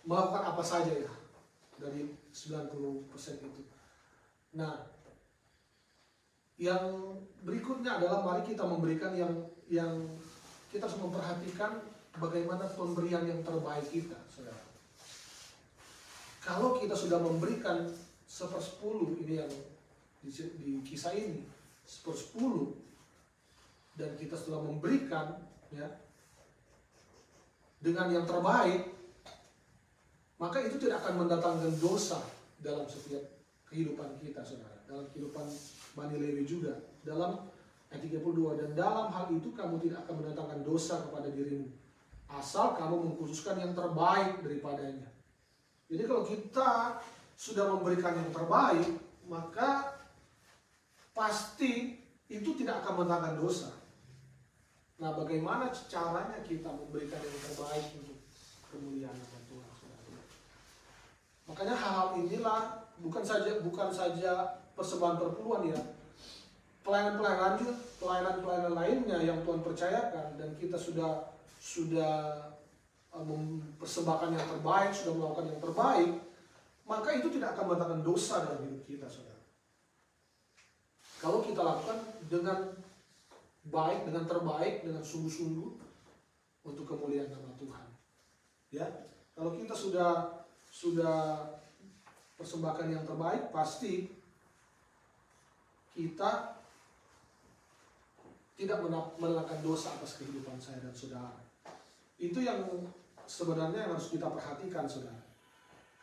melakukan apa saja ya dari 90% itu. Nah, yang berikutnya adalah mari kita memberikan yang kita harus memperhatikan bagaimana pemberian yang terbaik kita, saudara. Kalau kita sudah memberikan 1/10 ini yang di kisah ini 1/10, dan kita sudah memberikan ya dengan yang terbaik, maka itu tidak akan mendatangkan dosa dalam setiap kehidupan kita, saudara. Dalam kehidupan Bani Lewi juga, dalam ayat 32, dan dalam hal itu kamu tidak akan mendatangkan dosa kepada dirimu asal kamu mengkhususkan yang terbaik daripadanya. Jadi kalau kita sudah memberikan yang terbaik, maka pasti itu tidak akan mendatangkan dosa. Nah, bagaimana caranya kita memberikan yang terbaik untuk kemuliaan nama Tuhan, saudara? Makanya hal-hal inilah bukan saja persembahan perpuluhan ya, pelayanan lainnya yang Tuhan percayakan, dan kita sudah mempersembahkan yang terbaik, sudah melakukan yang terbaik, maka itu tidak akan mendatangkan dosa dalam hidup kita, saudara. Kalau kita lakukan dengan baik, dengan terbaik, dengan sungguh-sungguh untuk kemuliaan nama Tuhan. Ya, kalau kita sudah persembahkan yang terbaik, pasti kita tidak melakukan dosa atas kehidupan saya dan saudara. Itu yang sebenarnya yang harus kita perhatikan, saudara.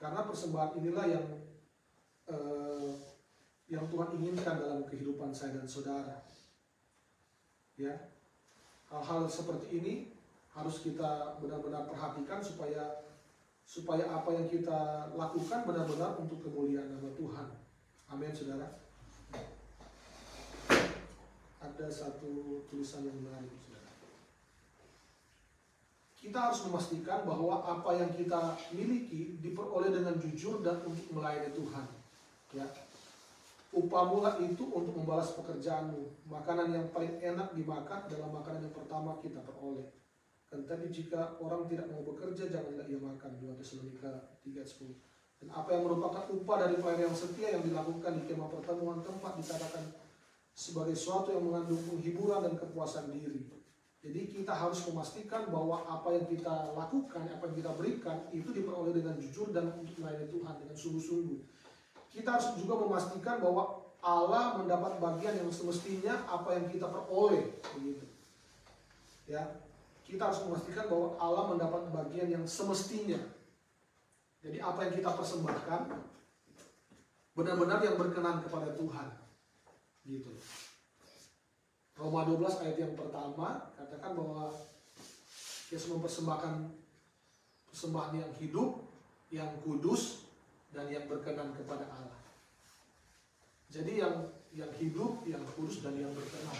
Karena persembahan inilah yang Tuhan inginkan dalam kehidupan saya dan saudara. Ya, hal-hal seperti ini harus kita benar-benar perhatikan supaya apa yang kita lakukan benar-benar untuk kemuliaan nama Tuhan. Amin, saudara. Ada satu tulisan yang menarik, saudara. Kita harus memastikan bahwa apa yang kita miliki diperoleh dengan jujur dan untuk melayani Tuhan. Ya. Upah mula itu untuk membalas pekerjaanmu. Makanan yang paling enak dimakan adalah makanan yang pertama kita peroleh. Tetapi jika orang tidak mau bekerja, janganlah ia makan. 2 Tesalonika 3:10. Dan apa yang merupakan upah dari pelayan yang setia yang dilakukan di kemah pertemuan tempat dikatakan sebagai sesuatu yang mengandung penghiburan dan kepuasan diri. Jadi kita harus memastikan bahwa apa yang kita lakukan, apa yang kita berikan itu diperoleh dengan jujur dan untuk melayani Tuhan dengan sungguh-sungguh. Kita harus juga memastikan bahwa Allah mendapat bagian yang semestinya apa yang kita peroleh, begitu. Ya, kita harus memastikan bahwa Allah mendapat bagian yang semestinya. Jadi apa yang kita persembahkan benar-benar yang berkenan kepada Tuhan, gitu. Roma 12 ayat yang pertama katakan bahwa Yesus mempersembahkan persembahan yang hidup, yang kudus, dan yang berkenan kepada Allah. Jadi yang hidup, yang kudus, dan yang berkenan.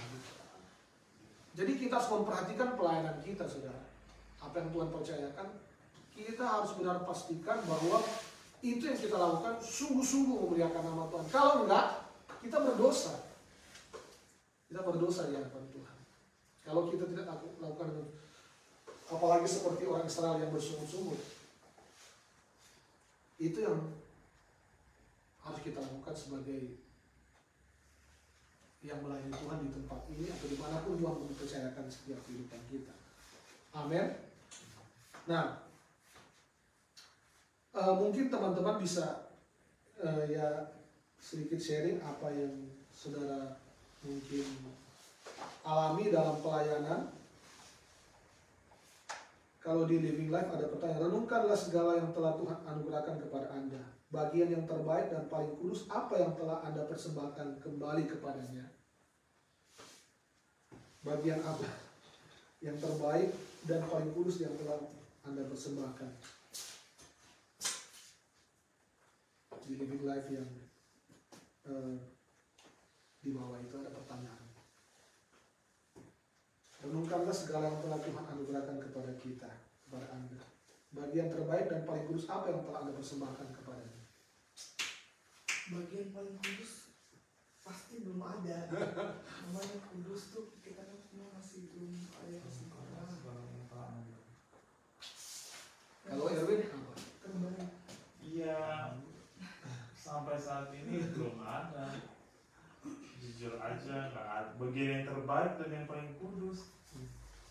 Jadi kita harus memperhatikan pelayanan kita, saudara. Apa yang Tuhan percayakan, kita harus benar pastikan bahwa itu yang kita lakukan sungguh-sungguh memuliakan nama Tuhan. Kalau enggak, kita berdosa. Kita berdosa di hadapan Tuhan. Kalau kita tidak lakukan, apalagi seperti orang Israel yang bersungut-sungut, itu yang harus kita lakukan sebagai yang melayani Tuhan di tempat ini atau dimanapun Tuhan mempercayakan setiap kehidupan kita. Amin. Nah, mungkin teman-teman bisa ya sedikit sharing apa yang saudara mungkin alami dalam pelayanan. Kalau di Living Life ada pertanyaan, renungkanlah segala yang telah Tuhan anugerahkan kepada Anda. Bagian yang terbaik dan paling kudus apa yang telah Anda persembahkan kembali kepadanya? Bagian apa yang terbaik dan paling kudus yang telah Anda persembahkan? Di Living Life yang di bawah itu ada pertanyaan. Renungkanlah segala yang telah Tuhan anugerahkan kepada kita, kepada Anda. Bagian terbaik dan paling kudus apa yang telah Anda persembahkan kepadanya? Bagian paling kudus pasti belum ada. Namanya kudus tuh kita kan semua masih belum ada yang sempurna. Kalau Erwin apa? Terbaik. Iya, sampai saat ini belum ada. Jujur aja, nggak ada bagian yang terbaik dan yang paling kudus.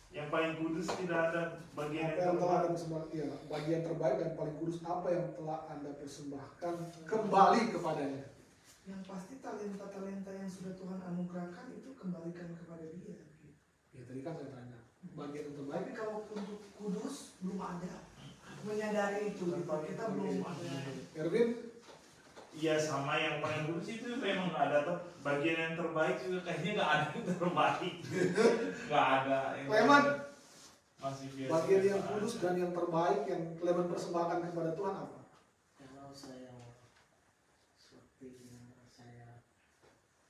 Yang paling kudus tidak ada bagian Apa yang yang telah terbaik. Anda persembahkan? Ya, bagian terbaik dan paling kudus apa yang telah Anda persembahkan kembali kepadanya? Yang pasti talenta-talenta yang sudah Tuhan anugerahkan itu kembalikan kepada Dia. Ya tadi kan saya tanya, bagian yang terbaik. Tapi kalau untuk kudus belum ada. Menyadari itu, gitu. Kita belum ada. Erwin, Iya, sama yang paling kudus itu memang nggak ada tuh. Bagian yang terbaik juga kayaknya nggak ada yang terbaik. Nggak ada. Yang Clement, masih biasa. bagian yang kudus dan yang terbaik yang Clement persembahkan kepada Tuhan apa? Kalau saya sepertinya saya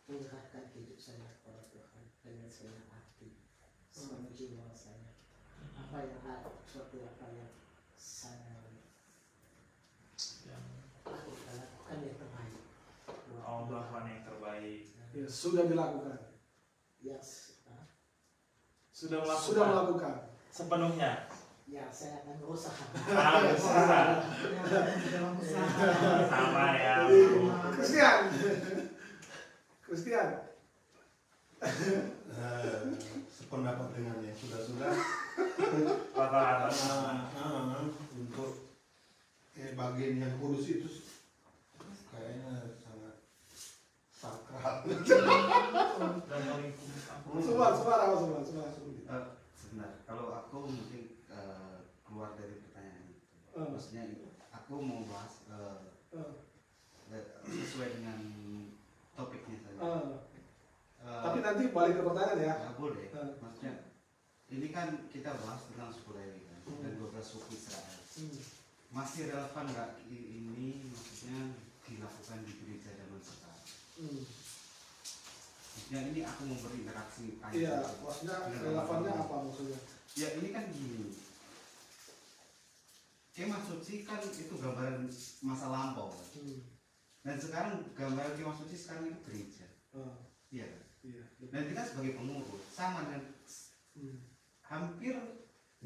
menyerahkan hidup saya kepada Tuhan dengan senang hati, seluruh jiwa saya. Apa yang ada, seperti apa yang saya lakukan yang terbaik. Oh, melakukan yang terbaik. Ya, sudah dilakukan. Yes, Sudah melakukan. Sudah melakukan. Sepenuhnya. ya saya akan berusaha. Usaha. Dalam usaha. Sama ya. Christian, Christian, Sependapat dengan yang sudah-sudah. Rata-rata. Untuk bagian yang kudus itu kayaknya sangat sakral. Dan paling kudus apa? semua. Sebentar, kalau aku mungkin keluar dari pertanyaan itu, maksudnya aku mau bahas sesuai dengan topiknya saja. Tapi nanti balik ke pertanyaan ya. Nggak boleh, maksudnya ini kan kita bahas tentang suku Lewi kan, dan 12 suku Israel. Masih relevan nggak ini maksudnya dilakukan di gereja zaman sekarang? Maksudnya ini aku mau berinteraksi Iya, maksudnya relevannya apa maksudnya? Ya ini kan gini, kemah suci kan itu gambaran masa lampau kan? Dan sekarang gambaran kemah suci sekarang itu gereja. Iya kan? Iya. Dan kita sebagai pengurus sama dengan hampir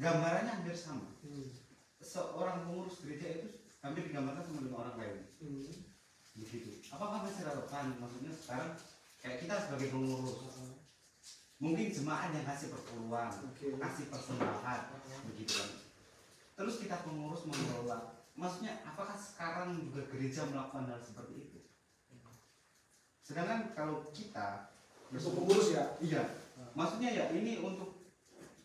gambarannya hampir sama. Seorang pengurus gereja itu hampir digambarkan sama dengan orang lain. Begitu. Apakah masih relevan? Maksudnya sekarang kayak kita sebagai pengurus Mungkin jemaat yang kasih perpuluhan, Oke. kasih persembahan, begitu kan. Terus kita pengurus mengelola. Maksudnya apakah sekarang juga gereja melakukan hal seperti itu? Sedangkan kalau kita Untuk pengurus ya. iya, maksudnya ya ini untuk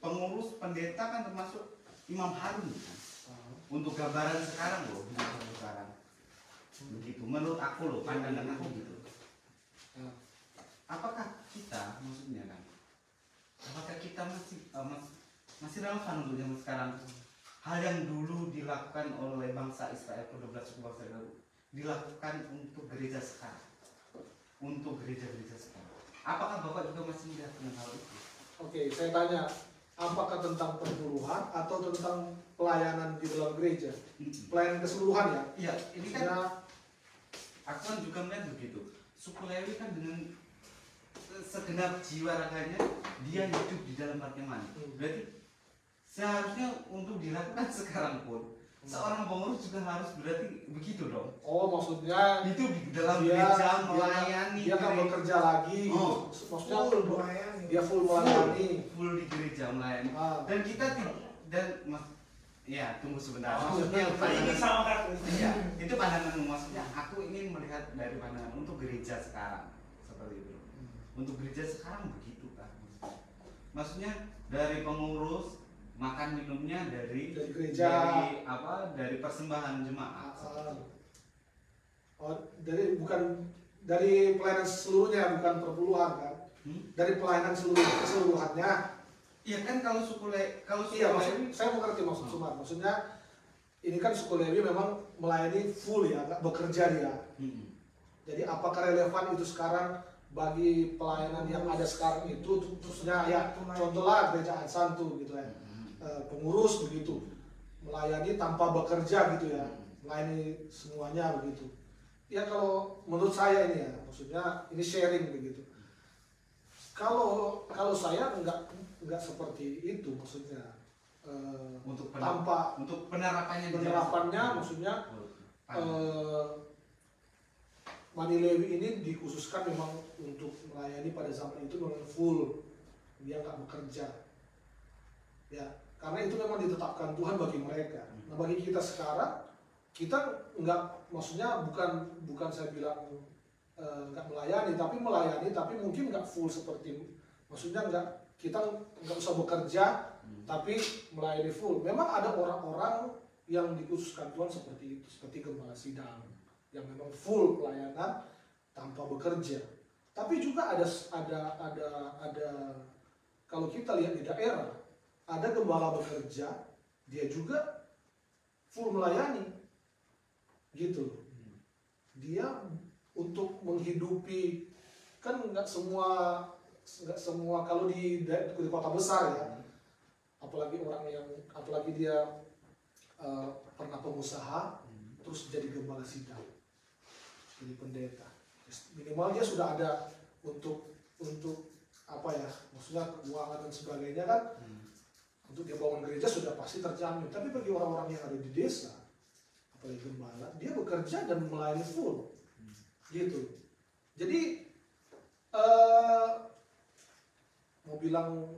pengurus pendeta kan termasuk imam harun kan? Untuk gambaran sekarang loh, gambaran sekarang. Begitu, menurut aku loh, pandangan aku gitu. Apakah kita, maksudnya kan, apakah kita masih relevan untuk zaman sekarang? Hal yang dulu dilakukan oleh bangsa Israel, ke-12 suku bangsa Israel, dilakukan untuk gereja sekarang, untuk gereja-gereja sekarang. Apakah Bapak juga masih melihat dengan hal itu? Oke, saya tanya, apakah tentang perpuluhan atau tentang pelayanan di dalam gereja? Pelayanan keseluruhan ya? Iya, ini kan Maksudnya, aku kan juga melihat begitu. Suku Lewi kan dengan segenap jiwa raganya dia hidup di dalam perkemahan. Berarti seharusnya untuk dilakukan sekarang pun seorang pengurus juga harus berarti begitu dong. oh maksudnya Hidup di dalam dia gereja melayani. dia nggak bekerja lagi gitu. Oh. Maksudnya Full melayani. dia full melayani. full di gereja melayani. Ah. Dan kita ya tunggu sebentar. Ah, Maksudnya Ini pandangan sama kan? iya, itu pandanganmu maksudnya aku ingin melihat dari pandangan untuk gereja sekarang seperti itu. Untuk gereja sekarang begitu kan. Maksudnya dari pengurus makan minumnya dari Gereja. dari persembahan jemaat. Oh, dari pelayanan seluruhnya bukan perpuluhan kan? Dari pelayanan keseluruhannya. Iya kan kalau suku Iya, Lewi, saya mengerti maksud Sumar. Maksudnya ini kan suku Lewi memang melayani full ya, nggak bekerja dia. Jadi apakah relevan itu sekarang bagi pelayanan yang ada sekarang itu, khususnya ya contohlah gereja Santu gitu ya, pengurus begitu, melayani tanpa bekerja gitu ya, melayani semuanya begitu. Ya kalau menurut saya ini ya, maksudnya ini sharing begitu. Kalau saya nggak seperti itu maksudnya. untuk Tanpa penerapannya maksudnya Bani Lewi ini dikhususkan memang untuk melayani pada zaman itu memang full, dia nggak bekerja ya, karena itu memang ditetapkan Tuhan bagi mereka. Nah bagi kita sekarang, kita nggak, maksudnya bukan saya bilang nggak melayani, tapi mungkin nggak full seperti, maksudnya kita nggak usah bekerja tapi melayani full. Memang ada orang-orang yang dikhususkan Tuhan seperti itu, seperti gembala sidang yang memang full pelayanan tanpa bekerja. Tapi juga ada kalau kita lihat di daerah, ada gembala bekerja, dia juga full melayani, gitu. Dia untuk menghidupi, kan nggak semua kalau di kota besar ya, apalagi dia pernah pengusaha terus jadi gembala sidang, jadi pendeta, minimal dia sudah ada untuk apa ya, maksudnya keuangan dan sebagainya kan, untuk dia bangun gereja sudah pasti terjamin. Tapi bagi orang-orang yang ada di desa, apalagi gembala, dia bekerja dan melayani full, gitu. Jadi mau bilang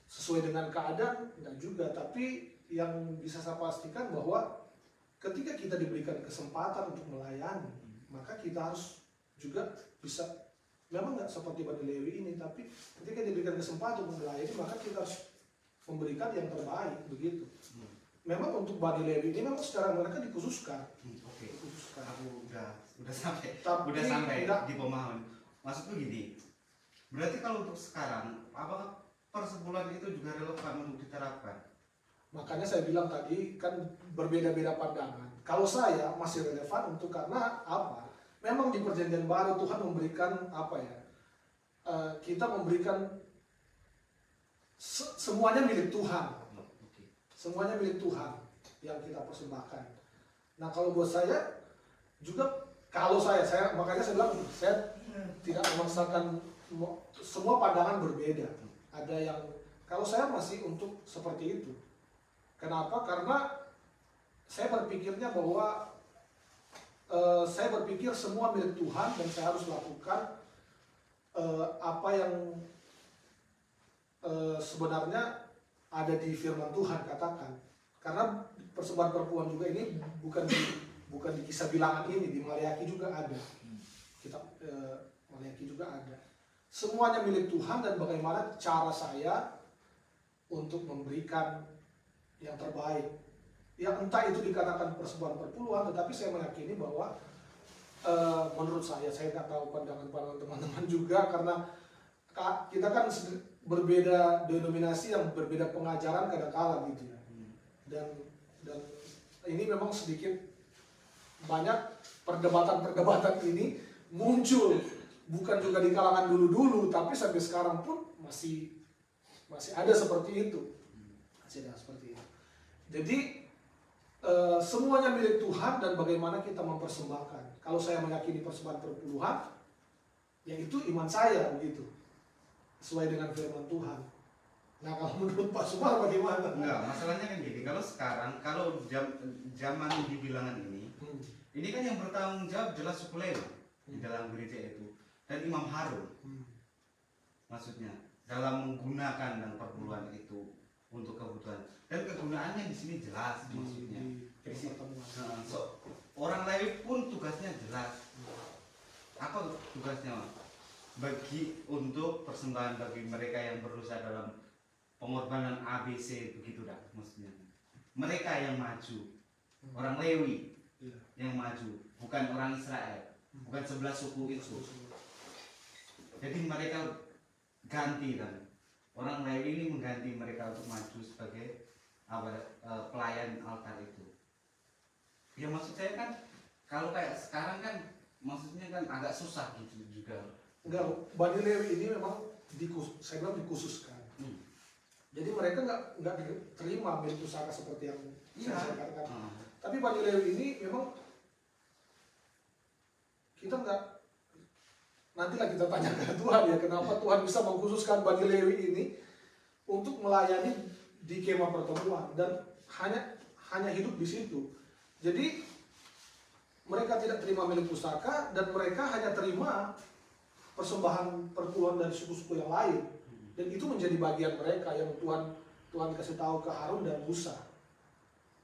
sesuai dengan keadaan enggak juga, tapi yang bisa saya pastikan bahwa ketika kita diberikan kesempatan untuk melayani, maka kita harus juga bisa, memang nggak seperti Bani Lewi ini, tapi ketika diberikan kesempatan untuk melayani, maka kita harus memberikan yang terbaik, begitu. Memang untuk Bani Lewi ini memang secara mereka dikhususkan. Oke. Dikhususkan. Aku udah sampai Tapi di pemahaman. Maksudku gini, berarti kalau untuk sekarang, apakah persepuluhan itu juga relevan untuk diterapkan? Makanya saya bilang tadi kan berbeda-beda pandangan. Kalau saya masih relevan untuk, karena apa? Memang di Perjanjian Baru Tuhan memberikan apa ya? Kita memberikan semuanya milik Tuhan. Semuanya milik Tuhan yang kita persembahkan. Nah kalau buat saya juga, kalau saya makanya saya bilang saya tidak memaksakan, semua pandangan berbeda. Ada yang, kalau saya masih untuk seperti itu. Kenapa? Karena saya berpikirnya bahwa saya berpikir semua milik Tuhan dan saya harus lakukan apa yang sebenarnya ada di firman Tuhan katakan. Karena persembahan perpuluhan juga ini bukan di kisah bilangan ini, di Maleakhi juga ada. Kitab Maleakhi juga ada. Semuanya milik Tuhan, dan bagaimana cara saya untuk memberikan yang terbaik. Ya entah itu dikatakan persembahan perpuluhan, tetapi saya meyakini bahwa menurut saya nggak tahu pandangan teman-teman juga, karena kita kan berbeda denominasi yang berbeda pengajaran kadang-kala gitu ya. Dan ini memang sedikit banyak perdebatan ini muncul, bukan juga di kalangan dulu-dulu, tapi sampai sekarang pun masih ada seperti itu. Masih ada seperti itu. Jadi semuanya milik Tuhan, dan bagaimana kita mempersembahkan. Kalau saya meyakini persembahan perpuluhan, yaitu iman saya begitu, sesuai dengan firman Tuhan. Nah, kalau menurut Pak Sumar bagaimana? Enggak, masalahnya kan gini, kalau sekarang, kalau zaman di bilangan ini kan yang bertanggung jawab jelas suku Lewi di dalam gereja itu, dan Imam Harun. Maksudnya dalam menggunakan dan perpuluhan itu untuk kebutuhan, dan kegunaannya di sini jelas maksudnya. Orang Lewi pun tugasnya jelas. Apa tugasnya? Untuk persembahan bagi mereka yang berusaha dalam pengorbanan ABC, begitu dah maksudnya. Mereka yang maju, orang Lewi yang maju, bukan orang Israel, bukan 11 suku itu. Jadi mereka ganti, dan orang Lewi ini mengganti mereka untuk maju sebagai pelayan altar itu. Ya maksud saya kan, kalau kayak sekarang kan maksudnya kan agak susah gitu juga. Enggak, Bani Lewi ini memang saya bilang dikhususkan. Jadi mereka nggak diterima milik pusaka seperti yang saya katakan. Tapi Bani Lewi ini memang kita nggak, nantilah kita tanya ke Tuhan ya, kenapa Tuhan bisa mengkhususkan Bani Lewi ini untuk melayani di kemah pertemuan, dan hanya hidup di situ. Jadi mereka tidak terima milik pusaka, dan mereka hanya terima persembahan perpuluhan dari suku-suku yang lain. Dan itu menjadi bagian mereka yang Tuhan kasih tahu ke Harun dan Musa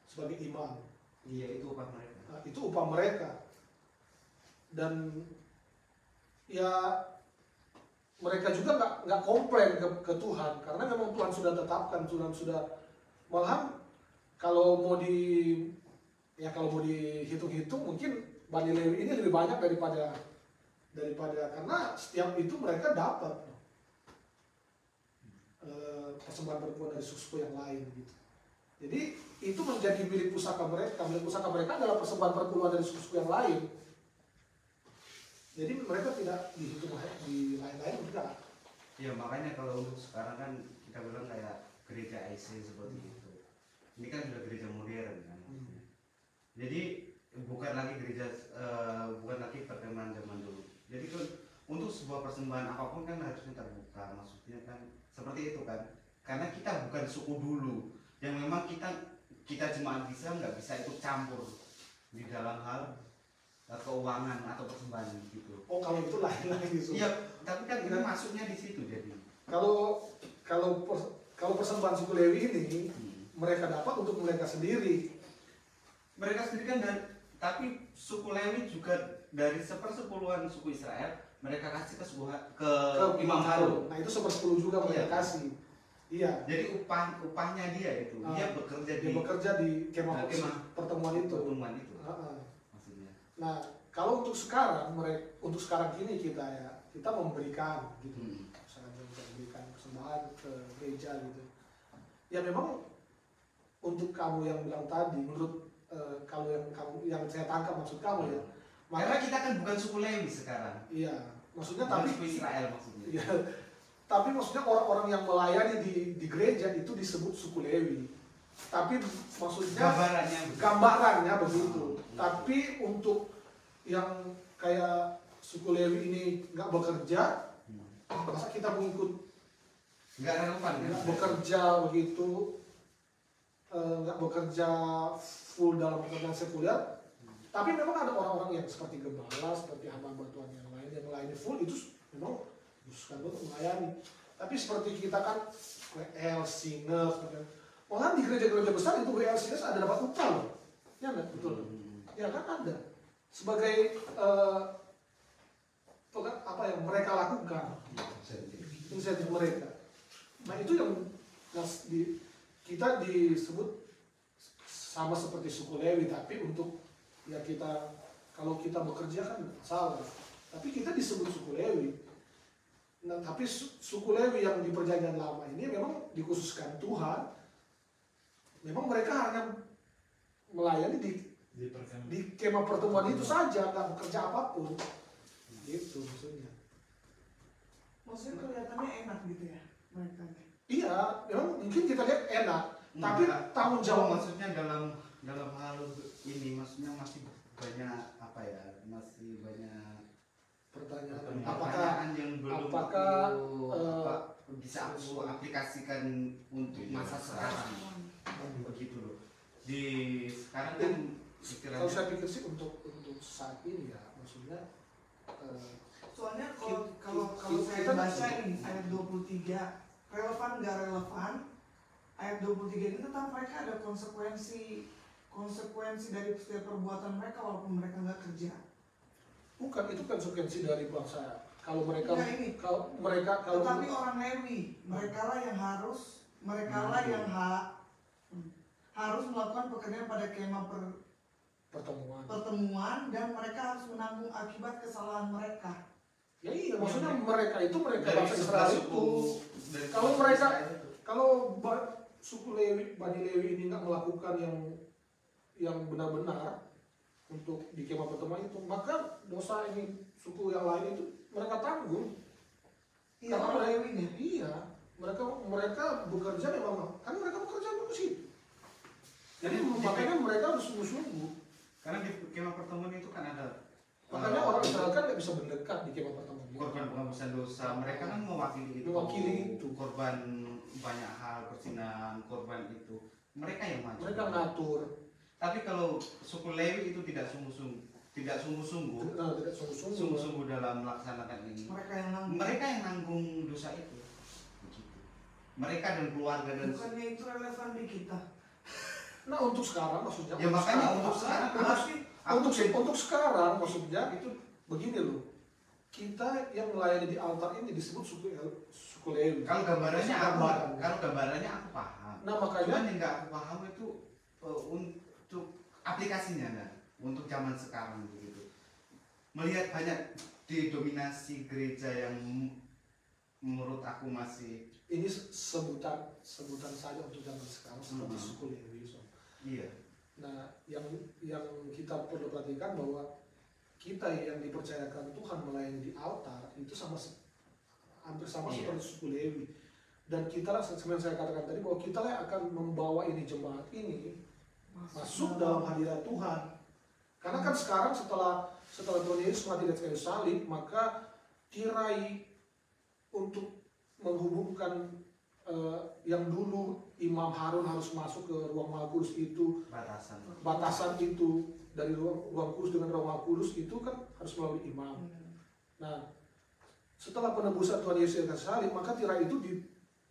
sebagai imam. Iya, itu upah mereka. Nah, itu upah mereka. Dan ya mereka juga nggak komplain ke Tuhan, karena memang Tuhan sudah tetapkan, Tuhan sudah, malahan kalau mau dihitung-hitung mungkin Bani Lewi ini lebih banyak daripada karena setiap itu mereka dapat persembahan perpuluhan dari suku yang lain gitu. Jadi itu menjadi milik pusaka mereka. Milik pusaka mereka adalah persembahan perpuluhan dari suku yang lain. Jadi mereka tidak dihitung di lain-lain enggak. Ya makanya kalau untuk sekarang kan kita bilang kayak gereja IC seperti itu. Ini kan sudah gereja modern kan. Jadi bukan lagi perkemahan zaman dulu. Jadi kan untuk sebuah persembahan apapun kan harusnya terbuka, maksudnya kan seperti itu kan. Karena kita bukan suku dulu yang memang kita jemaat Islam nggak bisa ikut campur di dalam hal keuangan atau persembahan gitu. Oh, kalau itu lain-lain gitu. Iya, tapi kan ini masuknya di situ jadi. Kalau persembahan suku Lewi ini mereka dapat untuk mereka sendiri. Mereka sendiri kan, tapi suku Lewi juga dari 1/10 suku Israel mereka kasih ke Imam Harun. Nah, itu 1/10 juga mereka kasih. Iya. Jadi upahnya dia itu. Dia bekerja di kemah pertemuan itu. Maksudnya. Nah, kalau untuk sekarang ini kita memberikan gitu. Misalnya kita memberikan persembahan ke gereja gitu. Ya memang untuk kamu yang bilang tadi, menurut kalau yang saya tangkap maksud kamu ya. Karena kita kan bukan suku Lewi sekarang. Iya, maksudnya bukan tapi suku Israel maksudnya. Iya, tapi maksudnya orang-orang yang melayani di gereja itu disebut suku Lewi. Tapi maksudnya gambarannya begitu. Tapi untuk yang kayak suku Lewi ini nggak bekerja, masa kita mengikut nggak relevan kan? Nggak bekerja begitu, nggak bekerja full dalam pekerjaan sekuler. Tapi memang ada orang-orang yang seperti gembala, seperti hamba Tuhan yang lain yang melayani full, itu memang khususkan untuk melayani. Tapi seperti kita kan WL, Singers, malahan di gereja-gereja besar itu WL, Singers ada dapat upah loh. Ya enggak? Betul. Ya kan ada. Sebagai apa yang mereka lakukan, inisiatif mereka. Nah itu yang kita disebut sama seperti suku Lewi, tapi untuk ya kita kalau kita bekerja kan salah, tapi kita disebut suku Lewi. Nah tapi suku Lewi yang di perjanjian lama ini memang dikhususkan Tuhan, memang mereka hanya melayani di kemah pertemuan itu saja, nggak bekerja apapun. Gitu maksudnya. Maksudnya kelihatannya enak gitu ya mereka. Iya, memang mungkin kita lihat enak, tapi tanggung jawab maksudnya dalam hal ini maksudnya masih banyak apa ya, masih banyak pertanyaan. pertanyaan yang belum apakah bisa aku aplikasikan untuk masa sekarang begitu loh. Di sekarang kan kalau saya pikir sih untuk saat ini ya, maksudnya soalnya kalau saya baca ini ayat 23 relevan nggak relevan, ayat 23 ini tentang mereka ada konsekuensi dari setiap perbuatan mereka walaupun mereka nggak kerja. Bukan, itu konsekuensi dari bangsa. Kalau mereka Enggak, tetapi orang Lewi, mereka lah yang harus harus melakukan pekerjaan pada kemah pertemuan dan mereka harus menanggung akibat kesalahan mereka. Ya iya, maksudnya mereka bangsa Israel itu. Kalau suku Lewi, Bani Lewi ini nggak melakukan yang benar-benar untuk di kemah pertemuan itu, maka dosa ini suku yang lain itu mereka tanggung. Iya, karena Lewinya. Iya, mereka bekerja memang, kan mereka bekerja untuk situ. Jadi makanya mereka harus sungguh-sungguh. Karena di kemah pertemuan itu kan ada Makanya orang Israel kan nggak bisa mendekat di kemah pertemuan. korban penghapusan dosa, mereka kan mewakili itu. Korban banyak hal, perzinahan, korban itu mereka yang maju. Mereka ngatur. Tapi kalau suku Lewi itu tidak sungguh-sungguh dalam melaksanakan ini. Mereka yang nanggung dosa itu. Begitu. Mereka dan keluarga dan Bukannya itu relevan di kita. Nah untuk sekarang maksudnya. Ya makanya untuk sekarang untuk sekarang maksudnya itu begini loh. Kita yang melayani di altar ini disebut suku Lewi. Kalau gambarannya aku paham. Nah makanya Cuman yang nggak aku paham itu untuk aplikasinya, nah, untuk zaman sekarang begitu. Melihat banyak didominasi gereja yang menurut aku masih ini sebutan saja untuk zaman sekarang seperti suku Lewi. Iya. Nah yang kita perlu perhatikan bahwa kita yang dipercayakan Tuhan melayani di altar itu hampir sama seperti suku Lewi. Dan kita lah, seperti yang saya katakan tadi, bahwa kita lah akan membawa ini jemaat ini masuk dalam hadirat Tuhan. Karena kan sekarang setelah Tuhan Yesus mati di kayu salib, maka tirai untuk menghubungkan yang dulu Imam Harun harus masuk ke ruang Maha Kudus itu, batasan itu dari ruang kudus dengan ruang Maha Kudus itu kan harus melalui imam. Nah, setelah penebusan Tuhan Yesus di kayu salib, maka tirai itu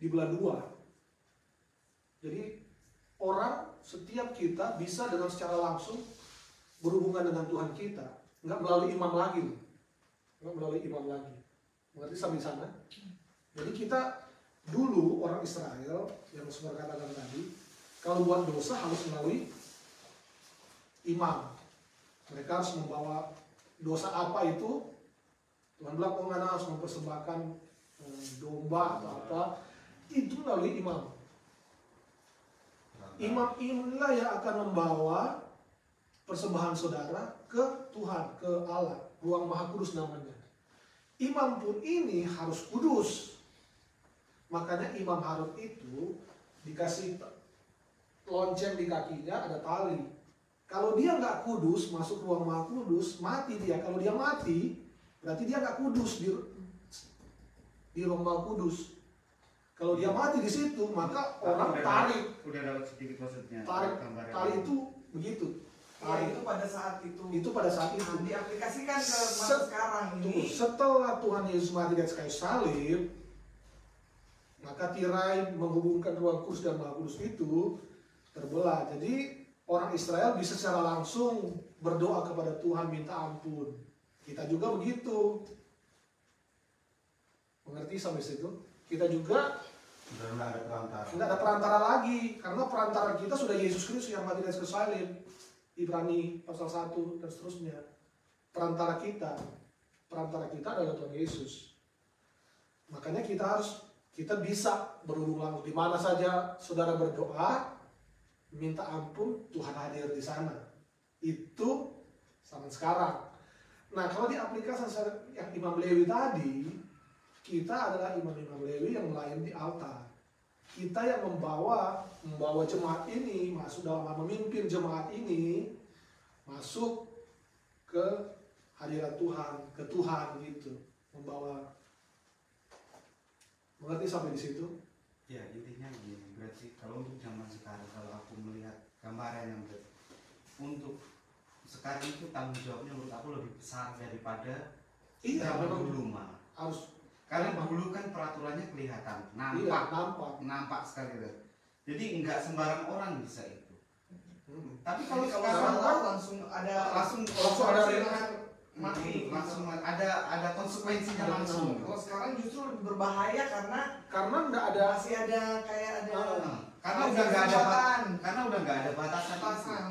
dibelah dua. Jadi setiap kita bisa dengan secara langsung berhubungan dengan Tuhan kita, nggak melalui imam lagi, Mengerti sampai sana? Jadi kita dulu orang Israel yang sebenarnya katakan tadi, kalau buat dosa harus melalui imam. Mereka harus membawa dosa apa itu. Tuhan bilang pengen harus mempersembahkan domba atau apa, itu melalui imam. Imam inilah yang akan membawa persembahan saudara ke Tuhan, ke Allah, ruang Maha Kudus namanya. Imam pun ini harus kudus. Makanya Imam Harun itu dikasih lonceng di kakinya, ada tali. Kalau dia nggak kudus masuk ruang Maha Kudus, mati dia. Kalau dia mati, berarti dia nggak kudus di ruang Maha Kudus. Kalau dia mati di situ, maka orang tarik. Udah dapat sedikit maksudnya. Tarik tali itu begitu. Itu pada saat itu. Itu pada saat itu. Nah, diaplikasikan ke masa sekarang ini. Setelah Tuhan Yesus mati di atas kayu salib, Maka tirai menghubungkan ruang kudus dan maha kudus itu terbelah. Jadi orang Israel bisa secara langsung berdoa kepada Tuhan minta ampun. Kita juga begitu. Mengerti sampai situ? Kita juga Sudah nggak ada perantara. tidak ada perantara lagi, karena perantara kita sudah Yesus Kristus yang mati dan salib. Ibrani pasal 1 dan seterusnya. Perantara kita adalah Tuhan Yesus. Makanya kita bisa berulang di mana saja saudara berdoa, minta ampun, Tuhan hadir di sana. Itu sama sekarang. Nah, kalau diaplikasikan yang Imam Lewi tadi, kita adalah imam-imam Lewi yang melayani di altar. Kita yang membawa jemaat ini masuk dalam memimpin jemaat ini masuk ke hadirat Tuhan, ke Tuhan gitu, membawa. Mengerti sampai di situ? Ya intinya gini, berarti kalau untuk zaman sekarang, kalau aku melihat gambaran yang untuk sekarang itu tanggung jawabnya menurut aku lebih besar daripada Iya, memang dulu malah. harus. Karena dulu kan peraturannya kelihatan, Iya, nampak sekali deh. Jadi nggak sembarang orang bisa itu. Tapi Kalau kalau sekarang sekarang langsung ada langsung ada mati. langsung ada konsekuensinya langsung. Kalau sekarang justru lebih berbahaya karena nggak ada masih ada kayak ada Karena udah nggak ada kesempatan. karena udah nggak ada batasan. Batasan.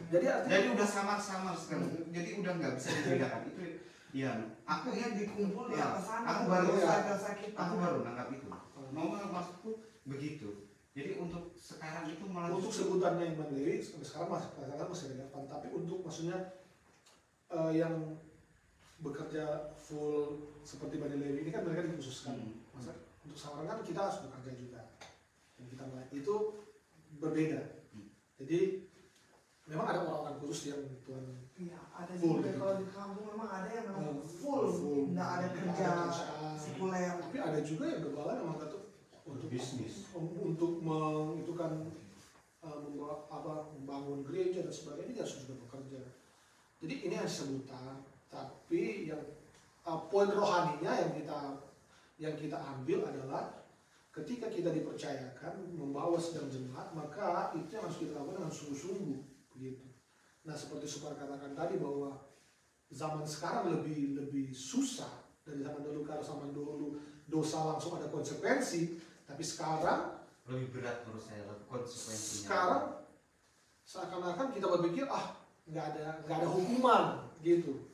jadi Udah samar-samar sekali. Jadi udah nggak bisa dibedakan itu. Ya, aku Yang dikumpul di Ya, atas sana. aku baru dosa kita. aku baru nangkap itu. Mau maksudku begitu. Jadi untuk sekarang itu malah untuk sebutannya Imam Lewi sampai sekarang masih relevan, tapi untuk maksudnya yang bekerja full seperti Bani Lewi ini kan mereka dikhususkan. Masa untuk sekarang kan kita harus bekerja juga, dan kita itu berbeda. Jadi memang ada orang-orang khusus yang Tuhan Iya, ada Full juga gitu. kalau di kampung memang ada yang memang full, nggak ada kerja kerjaan. sekuler. Tapi ada juga yang gembala memang kata untuk Bisnis. untuk itu kan membangun gereja dan sebagainya dia sudah bekerja. Jadi ini hanya sebutan, tapi yang poin rohaninya yang kita ambil adalah ketika kita dipercayakan membawa sedang jemaat, maka itu yang harus kita lakukan dengan sungguh-sungguh begitu. Nah, seperti Supar katakan tadi bahwa zaman sekarang lebih susah dari zaman dulu. Kalau zaman dulu dosa langsung ada konsekuensi, tapi sekarang lebih berat menurut saya konsekuensinya. sekarang seakan-akan kita berpikir nggak ada hukuman gitu.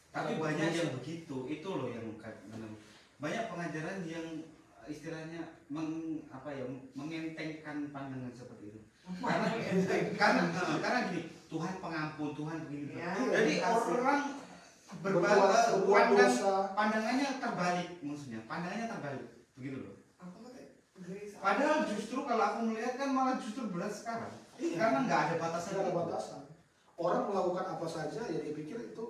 Tapi banyak yang begitu, itu loh yang banyak pengajaran yang istilahnya mengentengkan pandangan seperti itu. Karena gini, Tuhan pengampun, Tuhan begini. Ya, Jadi kasih. orang berbuat dosa. pandangannya terbalik, maksudnya pandangannya terbalik, begitu loh. Apa kata Grace? Padahal justru kalau aku melihat kan malah justru berat sekarang. Iya. Karena nggak ada batasan. Tidak ada batasan. Orang melakukan apa saja ya dia pikir itu.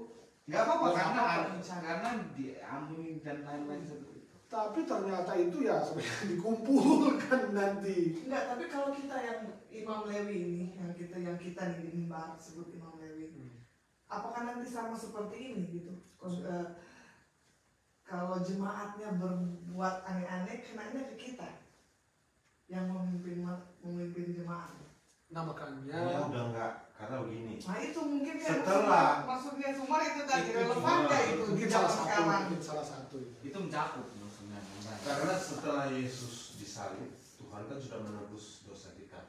Nggak apa-apa Nggak apa-apa. karena diampuni dan lain-lain seperti itu. Tapi ternyata itu ya sebenarnya dikumpulkan nanti. Enggak, tapi kalau kita yang Imam Lewi ini, yang kita nih di mimbar sebut Imam Lewi, apakah nanti sama seperti ini gitu? Kalau jemaatnya berbuat aneh-aneh, kenanya ke kita yang memimpin jemaat. Nah Ya makanya udah enggak, karena begini. Nah itu mungkin yang Setelah- maksudnya Sumar itu tadi Itu relevan nggak itu di mungkin zaman sekarang? mungkin salah satu. Itu mencakup maksudnya. Karena setelah Yesus disalib, Tuhan kan sudah menebus dosa kita.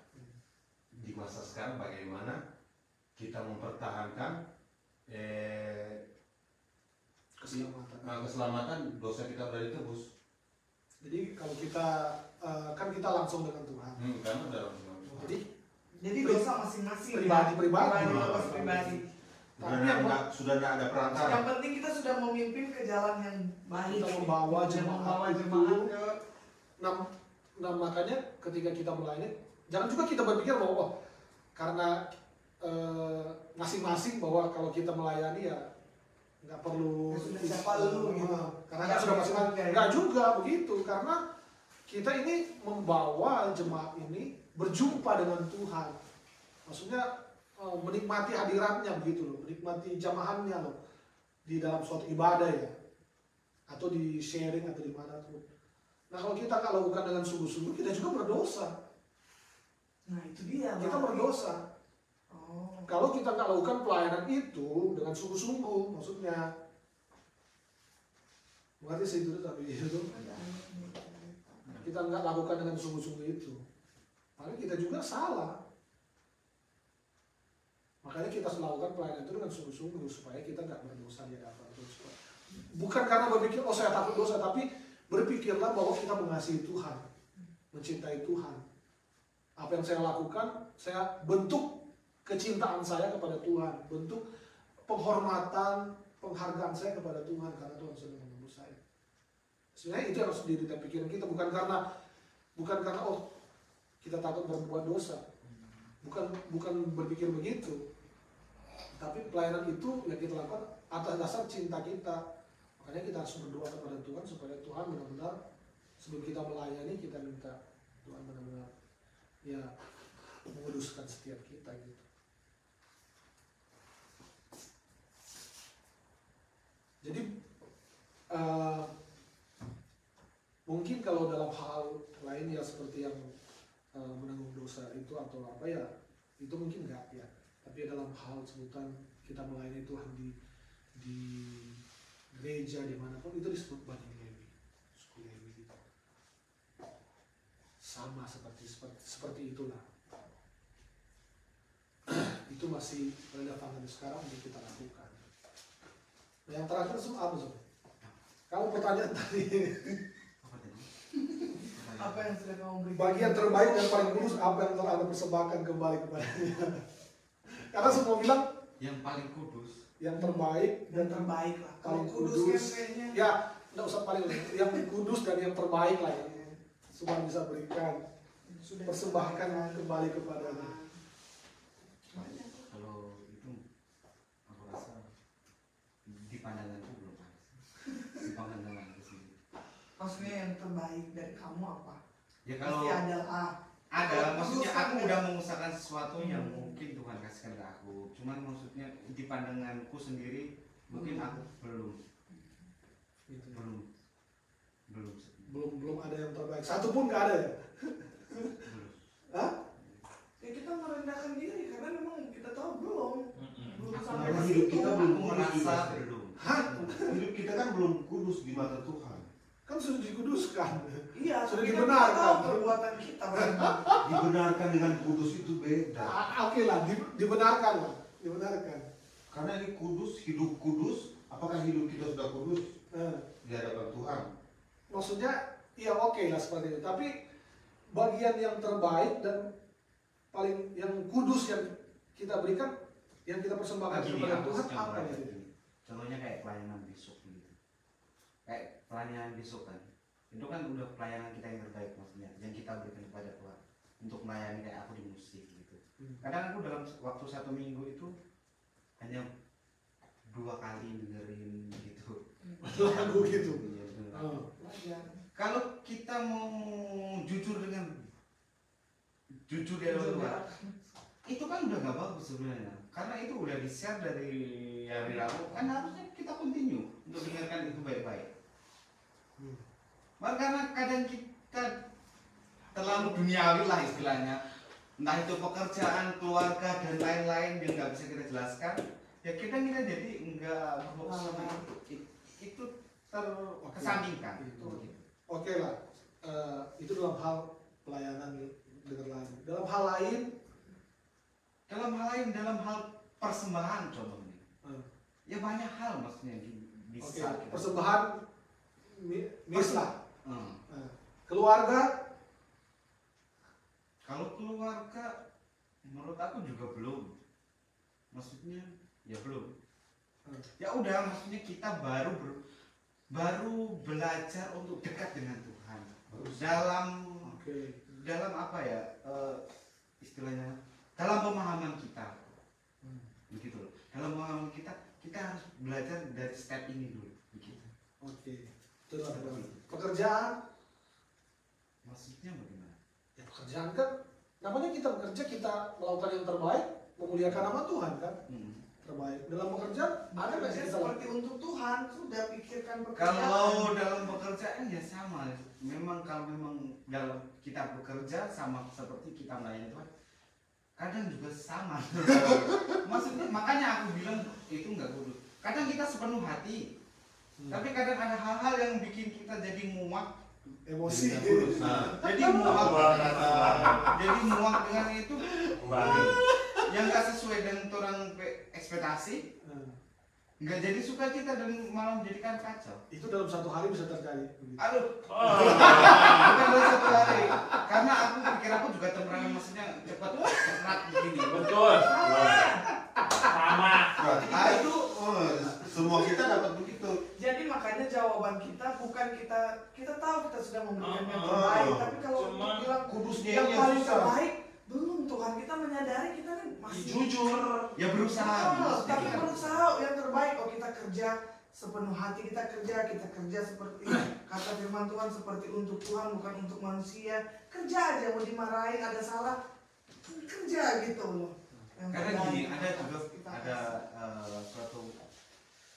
Di masa sekarang bagaimana kita mempertahankan keselamatan dosa kita sudah ditebus. Jadi kalau kita kan kita langsung dengan Tuhan. Karena dalam Jadi dosa masing-masing Pribadi-pribadi. lepas pribadi. sudah tidak ada perantara. Yang penting kita sudah memimpin ke jalan yang baik. Kita membawa Dan jemaat itu. ke Nah makanya ketika kita melayani, jangan juga kita berpikir bahwa karena masing-masing bahwa kalau kita melayani ya nggak perlu Ya sudah siapa lu gitu. karena kan sudah masing-masing. Nggak juga begitu, karena kita ini membawa jemaat ini berjumpa dengan Tuhan. Maksudnya menikmati hadiratnya begitu loh, menikmati jamahannya loh di dalam suatu ibadah ya, atau di sharing atau di mana tuh. Nah kalau kita nggak lakukan dengan sungguh-sungguh, kita juga berdosa. Nah itu dia. Kita berarti. berdosa. Oh. Kalau kita nggak lakukan pelayanan itu dengan sungguh-sungguh, maksudnya, berarti saya itu tapi itu kita nggak lakukan dengan sungguh-sungguh itu, maka kita juga salah. Makanya kita harus lakukan pelayanan itu dengan sungguh-sungguh supaya kita nggak berdosa di hadapan Tuhan. Bukan karena berpikir oh saya takut dosa, tapi berpikirlah bahwa kita mengasihi Tuhan, mencintai Tuhan. Apa yang saya lakukan, saya bentuk kecintaan saya kepada Tuhan, bentuk penghormatan, penghargaan saya kepada Tuhan karena Tuhan sudah menembus saya. Sebenarnya itu yang harus kita pikirin kita, bukan karena oh kita takut berbuat dosa, bukan berpikir begitu. Tapi pelayanan itu yang kita lakukan atas dasar cinta kita. Makanya kita harus berdoa kepada Tuhan supaya Tuhan benar-benar sebelum kita melayani kita minta Tuhan benar-benar ya menguduskan setiap kita gitu. Jadi mungkin kalau dalam hal lain ya seperti yang menanggung dosa itu atau apa ya itu mungkin enggak ya. Tapi dalam hal sebutan kita melayani Tuhan di gereja dimanapun itu disebut bani Lewi, suku Lewi gitu. Sama seperti itulah. Itu masih relevan sampai sekarang untuk kita lakukan. Nah, yang terakhir apa Sob? Kamu pertanyaan tadi. Apa yang sudah kamu berikan? Bagian terbaik dan paling kudus apa yang telah Anda persembahkan kembali kepadanya? Karena semua bilang yang paling kudus, yang terbaik Dan terbaik lah. Kalau paling kudus kudus. kayaknya. Ya, enggak usah paling yang kudus dan yang terbaik lah yang semua bisa berikan. Sudah Persembahkan kembali kepadanya. kalau itu aku rasa di pandanganku belum ada sih. Di pandanganku sendiri. Maksudnya yang terbaik dari kamu apa? Ya kalau Pasti ada lah. ada, Kalau maksudnya kudus aku kan udah mengusahakan sesuatu yang Hmm. mungkin Tuhan kasihkan ke aku. Cuman maksudnya di pandanganku sendiri mungkin aku belum Gitu ya. belum Belum ada yang terbaik. Satu pun nggak ada ya? belum. Hah? Ya kita merendahkan diri karena memang kita tahu belum Aku sampai Karena ke hidup situ. kita belum aku kudus merasa juga. belum. Hah? Hidup kita kan belum kudus di mata Tuhan. Kan sudah dikuduskan. Iya, Sudah tapi kan dibenarkan. kita tahu perbuatan kita benar. Dibenarkan dengan kudus itu beda. Oke lah, dibenarkan lah. Dibenarkan. Karena ini kudus, hidup kudus. Apakah hidup kita sudah kudus di hadapan Tuhan? Maksudnya, ya oke lah seperti itu. Tapi bagian yang terbaik dan paling yang kudus yang kita berikan, yang kita persembahkan Gini, kepada aku Tuhan contoh apa aja ya? gini. Contohnya kayak pelayanan besok gitu. Kayak pelayanan besok kan. Itu kan udah pelayanan kita yang terbaik maksudnya, yang kita berikan kepada Tuhan untuk melayani kayak aku di musik gitu. Kadang aku dalam waktu 1 minggu itu hanya 2 kali dengerin gitu. Lagu gitu. Iya, bener. Oh. Wajar. Kalau kita mau jujur di dalam Tuhan, itu kan udah gak bagus sebenarnya. Karena itu udah di-share dari hari Rabu, kan harusnya kita continue untuk dengarkan itu baik-baik. Karena kadang kita terlalu duniawi lah istilahnya, entah itu pekerjaan, keluarga dan lain-lain yang nggak bisa kita jelaskan, ya kita jadi nggak berfokus sama itu terkesampingkan. Oke lah, itu dalam hal pelayanan dengar lagu. Dalam hal lain, Dalam hal persembahan contohnya, ya banyak hal maksudnya yang oke, bisa kita. persembahan mislah. Hmm. Keluarga, Kalau keluarga, menurut aku juga belum. Maksudnya, ya belum. Ya udah, maksudnya kita baru belajar untuk dekat dengan Tuhan. Dalam apa ya? Istilahnya, dalam pemahaman kita. Begitu loh. Dalam pemahaman kita harus belajar dari step ini dulu. Begitu. oke. Itu adalah pekerjaan. Maksudnya bagaimana? Ya pekerjaan kan, namanya kita bekerja, kita melakukan yang terbaik, memuliakan nama Tuhan kan. terbaik. Dalam pekerjaan ada nggak sih Bekerja kita seperti untuk Tuhan, sudah pikirkan pekerjaan. Kalau dalam pekerjaan ya sama. Memang kalau memang dalam kita bekerja sama seperti kita melayani Tuhan, kadang juga sama. Maksudnya makanya aku bilang itu nggak kudus. Kadang kita sepenuh hati, tapi kadang ada hal-hal yang bikin kita jadi muak. emosi. Nah, Jadi muak dengan itu yang nggak sesuai dengan orang ekspektasi. Nggak jadi sukacita dan malah menjadikan kacau. Itu dalam satu hari bisa terjadi. Aduh, bukan dalam satu hari. Karena aku pikir aku juga temperamen maksudnya cepat cepat begini. Betul. Sama. Ah itu semua kita dapat begitu. Jadi makanya jawaban kita bukan kita tahu kita sudah memberikan yang Ah, terbaik, tapi kalau cuma untuk bilang kudusnya yang yang paling susah. terbaik belum, Tuhan kita menyadari kita kan masih Jujur. ya berusaha. Maksudnya tapi kita berusaha yang terbaik. Oh, kita kerja sepenuh hati, kita kerja seperti kata firman Tuhan, seperti untuk Tuhan bukan untuk manusia. Kerja aja, mau dimarahin ada salah kerja gitu loh. Yang Karena terbaik. gini, ada juga Kita ada suatu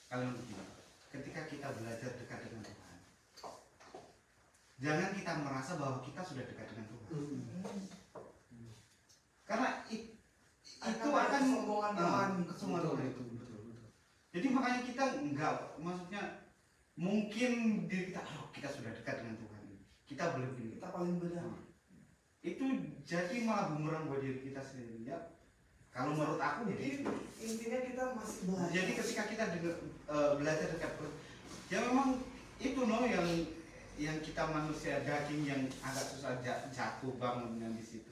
kalimat begini. Ketika kita belajar dekat dengan Tuhan, jangan kita merasa bahwa kita sudah dekat dengan Tuhan. Karena itu akan kesombongan rohani. kesombongan rohani. Betul, betul, betul. Jadi makanya kita enggak, maksudnya mungkin diri kita, kita sudah dekat dengan Tuhan. Kita belum begini. Kita paling benar. Itu jadi malah bumerang buat diri kita sendiri ya. Kalau menurut aku Jadi begitu. intinya kita masih belajar. Jadi ketika kita belajar dekat Tuhan, ya memang itu yang kita manusia daging yang agak susah jatuh bangun di situ.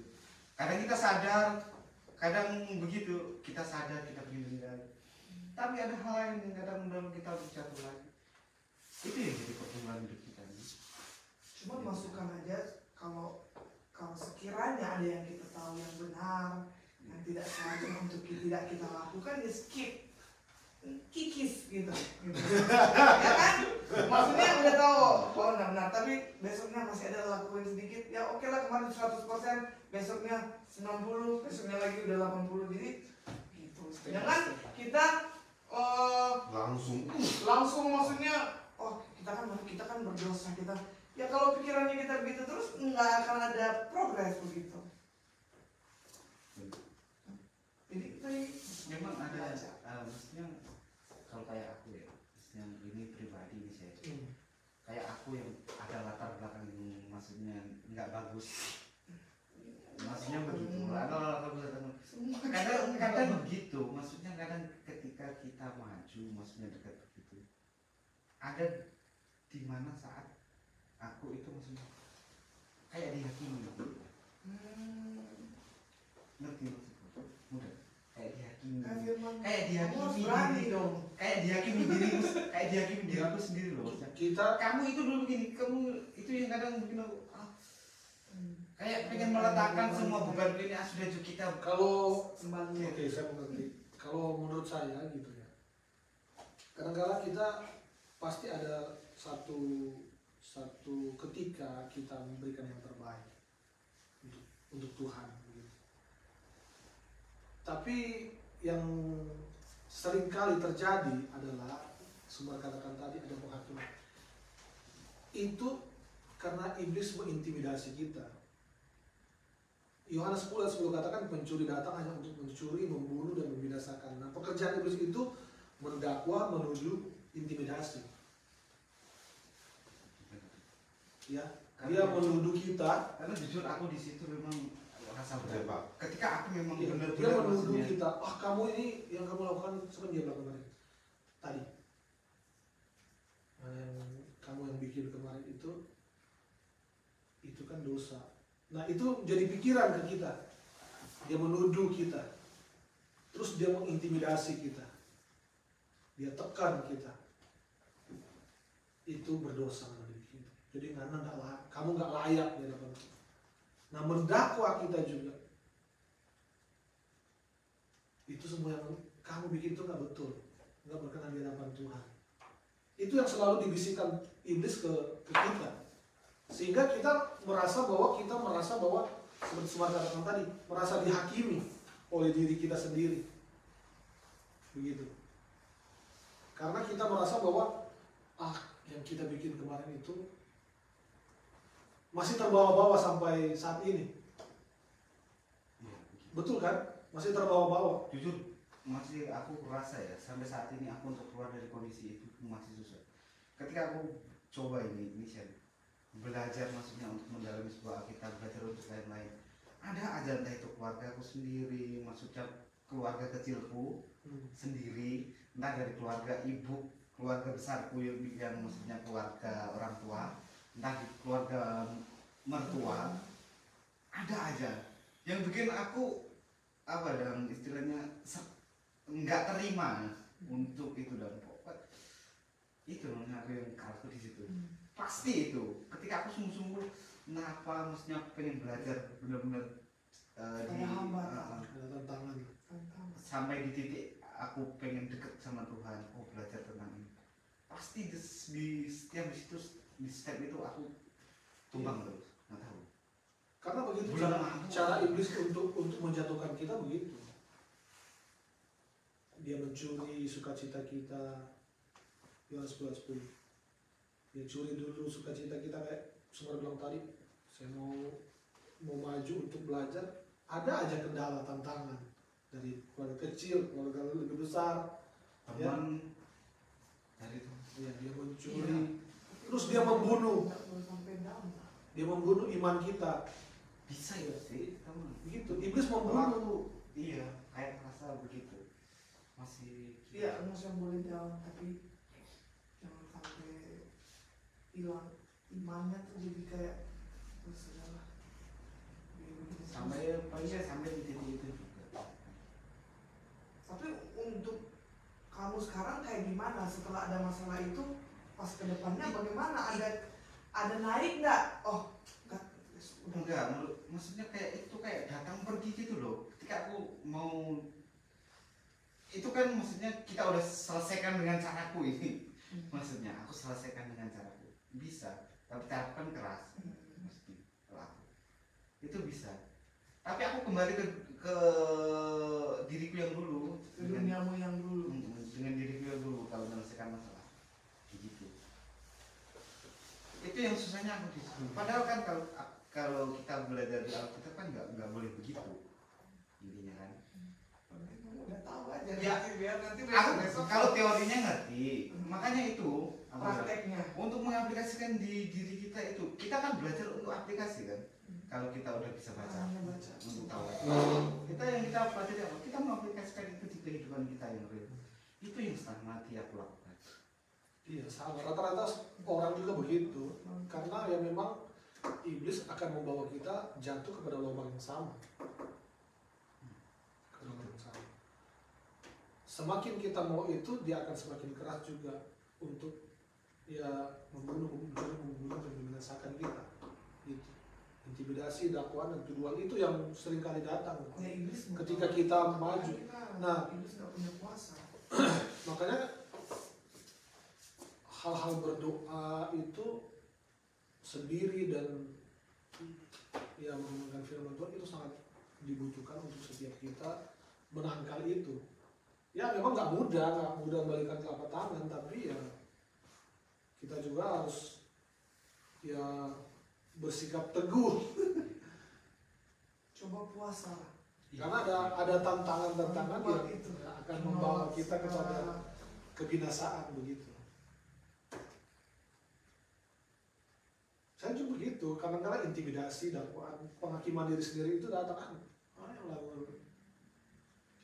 Kadang kita sadar, kadang begitu kita sadar kita begini lagi. Tapi ada hal lain yang kadang mendorong kita untuk jatuh lagi. Itu yang jadi pertumbuhan hidup kita. Cuma masukkan aja kalau sekiranya ada yang kita tahu yang benar, yang tidak seharusnya untuk tidak kita lakukan, ya skip, kikis gitu. Ya kan? Maksudnya udah tahu, oh benar, tapi besoknya masih ada lakuin sedikit, ya oke lah, kemarin 100%, besoknya 90, besoknya lagi udah 80, jadi gitu. Jangan kita langsung maksudnya, oh kita kan berdosa, kita ya kalau pikirannya kita begitu terus nggak akan ada progres begitu. Jadi kita Memang ada, maksudnya kalau kayak aku ya, maksudnya ini pribadi ini saya, kayak aku yang ada latar belakang yang maksudnya nggak bagus, maksudnya begitu. Ada latar belakang, kadang begitu, maksudnya kadang ketika kita maju, maksudnya dekat begitu, ada di mana saat aku itu maksudnya kayak dihakimi, ngerti maksudku? Mudah. Kayak dihakimi dong. kayak dihakimi diriku sendiri loh. Kita Kamu itu dulu begini, kamu itu yang kadang bikin aku kayak pengen meletakkan semua beban ini sudah juga kita kalau Kembali. oke, saya mengerti. Kalau menurut saya gitu ya. Kadang-kadang kita pasti ada satu ketika kita memberikan yang terbaik untuk Tuhan. Gitu. Tapi yang seringkali terjadi adalah sumber katakan tadi ada penghakiman. Itu karena iblis mengintimidasi kita. Yohanes 10:10 katakan pencuri datang hanya untuk mencuri, membunuh dan membinasakan. Nah, pekerjaan iblis itu mendakwa, menuduh, intimidasi. Ya, dia menuduh kita. karena jujur aku di situ memang rasa Ya, berat. Pak. Ketika aku memang Dia benar-benar menuduh maksudnya, kita. Wah, kamu ini yang kamu lakukan seperti dia bilang kemarin. Tadi. Nah, yang kamu yang bikin kemarin itu kan dosa. Nah, itu jadi pikiran ke kita. Dia menuduh kita. Terus dia mengintimidasi kita. Dia tekan kita. Itu berdosa menurut kita. Jadi kamu nggak layak di hadapan Tuhan. Nah, mendakwa kita juga. Itu semua yang kamu bikin itu nggak betul, nggak berkenan di hadapan Tuhan. Itu yang selalu dibisikkan iblis ke kita, sehingga kita merasa bahwa seperti semacam katakan tadi, merasa dihakimi oleh diri kita sendiri. begitu. Karena kita merasa bahwa yang kita bikin kemarin itu masih terbawa-bawa sampai saat ini. Iya, Betul kan? Masih terbawa-bawa. jujur masih aku rasa ya sampai saat ini aku untuk keluar dari kondisi itu masih susah. Ketika aku coba ini belajar maksudnya untuk mendalami sebuah Alkitab, belajar untuk lain-lain, ada aja entah itu keluarga aku sendiri, maksudnya keluarga kecilku sendiri, entah dari keluarga ibu, keluarga besarku yang maksudnya keluarga orang tua, entah di keluarga mertua, ada aja yang bikin aku dan istilahnya nggak terima untuk itu, dan pokok itu aku yang kalah di situ. Pasti itu ketika aku sungguh-sungguh kenapa maksudnya aku pengen belajar benar-benar di Ada tantangan. sampai di titik aku pengen deket sama Tuhan, belajar tentang ini, pasti di setiap di step itu aku tumbang terus, nggak tahu. Karena begitu Bulan cara iblis untuk menjatuhkan kita begitu. Dia mencuri sukacita kita. Yohanes 11:10. Dia curi dulu sukacita kita, kayak Sumber bilang tadi. Saya mau maju untuk belajar, ada aja kendala, tantangan dari keluarga kecil, keluarga lebih besar. Teman dari itu. Ya, dia mencuri, terus dia membunuh. Dia membunuh iman kita. Bisa ya sih, teman. Begitu, iblis membunuh. Iya, kayak rasa begitu. Masih. Iya, masih boleh down, tapi jangan sampai hilang imannya tuh, jadi kayak sudahlah. Sampai sampai di titik itu juga. Tapi untuk kamu sekarang kayak gimana setelah ada masalah itu? Pas kedepannya bagaimana? Ada naik nggak? Oh, enggak, maksudnya kayak itu kayak datang pergi gitu loh. Ketika aku mau itu kan maksudnya kita udah selesaikan dengan caraku ini. Maksudnya aku selesaikan dengan caraku. Bisa, tapi caraku kan keras. Maksudnya kalau aku itu bisa. Tapi aku kembali ke diriku yang dulu, ke duniamu yang dulu. dengan diriku yang dulu kalau menyelesaikan masalah. Begitu. Itu yang susahnya aku di situ. Padahal kan kalau kita belajar di Alkitab kan nggak boleh begitu intinya kan. Udah tahu aja. Ya, biar nanti Aku kalau teorinya ngerti, makanya itu prakteknya. untuk mengaplikasikan di diri kita itu, kita kan belajar untuk aplikasi kan. Kalau kita udah bisa baca, untuk tahu. Kita yang kita pelajari apa? Kita mengaplikasikan itu di kehidupan kita yang real. Itu yang setengah mati aku lakukan. Iya, sama. Rata-rata orang juga begitu. Karena ya memang iblis akan membawa kita jatuh kepada lubang yang sama. Semakin kita mau itu, dia akan semakin keras juga untuk ya membunuh dan membinasakan kita. Gitu. Intimidasi, dakwaan, dan tuduhan itu yang sering kali datang. Ya, iblis ketika kita maju. Nah, iblis nggak punya kuasa. Makanya hal-hal berdoa itu sendiri dan ya menggunakan firman Tuhan itu sangat dibutuhkan untuk setiap kita menangkal itu. Ya memang nggak mudah membalikan telapak tangan, tapi ya kita juga harus ya bersikap teguh. Coba puasa lah. Karena ada tantangan-tantangan yang itu akan membawa kita kepada kebinasaan begitu. Saya juga begitu, kadang-kadang intimidasi, dakwaan, penghakiman diri sendiri itu datang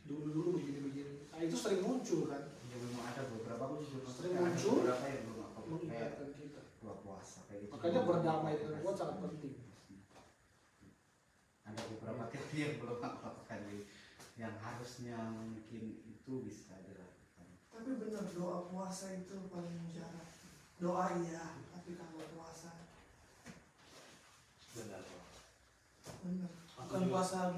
dulu begini-begini. Nah itu sering muncul kan? Ya memang ada beberapa aku juga Sering muncul, beberapa yang belum aku mengingatkan kita. puasa kayak gitu. Makanya berdamai dengan Tuhan sangat penting. Ada beberapa teori yang belum aku lakukan yang harusnya mungkin itu bisa dilakukan. Tapi benar, doa puasa itu paling mujarab. Doa iya, tapi kalau puasa Benar. benar. Bukan puasa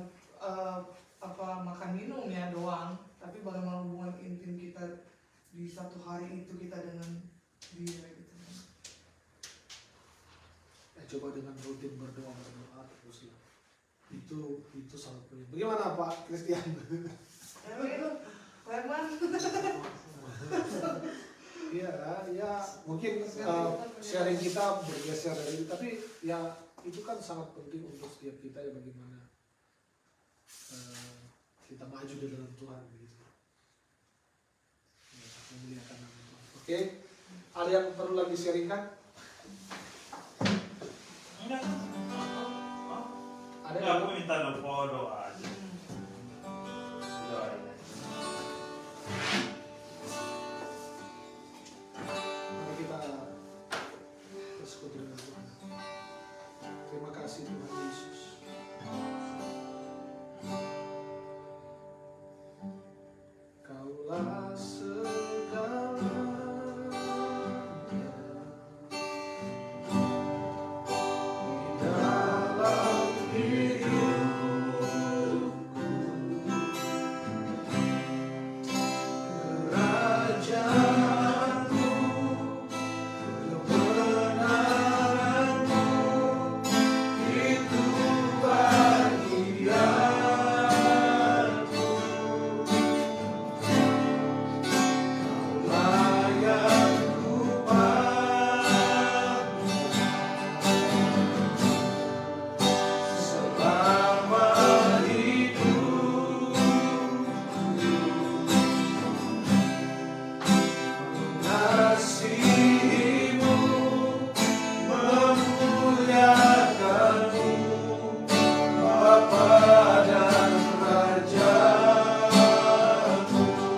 makan minum ya doang, tapi bagaimana hubungan intim kita di satu hari itu kita dengan dia gitu. Coba dengan rutin berdoa terus itu sangat penting. Bagaimana Pak Christian? Itu Clement. Iya, ya mungkin sharing kita bergeser dari, tapi ya itu kan sangat penting untuk setiap kita ya, bagaimana kita maju di dalam Tuhan begitu. Ya, memuliakan nama Tuhan. Oke, ada yang perlu lagi sharingkan? Enggak. Ada Enggak, yang aku minta doa aja. Doain aja. mari kita bersekutu dengan Tuhan. Terima kasih Tuhan Yesus. Kaulah segalanya di dalam hidupku, kerajaanmu, kebenaranmu, itu bagianku. Layak ku selama hidup, mengasihimu, memuliakanmu, Bapa dan Raja-Mu.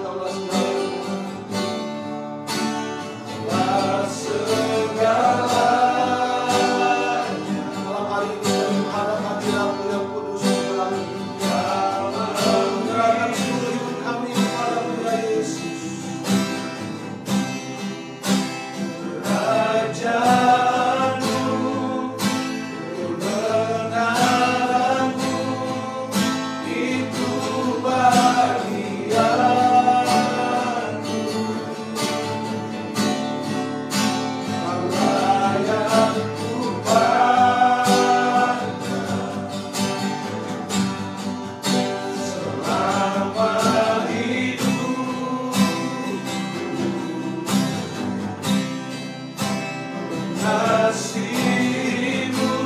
Kaulah segalanya. Malam hari ini kami menghadap hadirat-Mu yang kudus Tuhan. Menyerahkan seluruh hidup kami kepada-Mu ya Yesus. Kerajaanmu, kebenaranmu, itu bagianku. Kau layak ku pandang selama hidup, mengasihimu,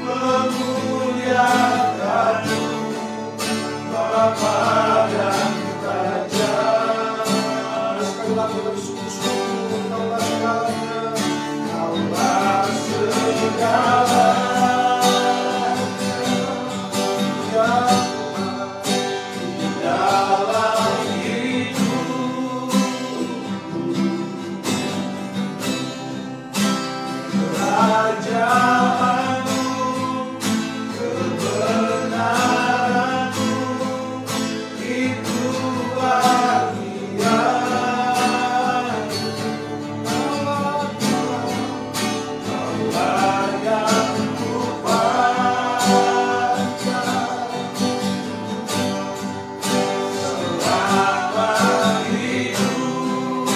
memuliakanmu, Bapa dan Raja. Sekali lagi kita bersungguh-sungguh, Kaulah segalanya, Kaulah segalanya, ya Tuhan, di dalam hidup, kerajaanmu, kebenaranmu, itu bagianku. Kau layak ku pandang selama hidup,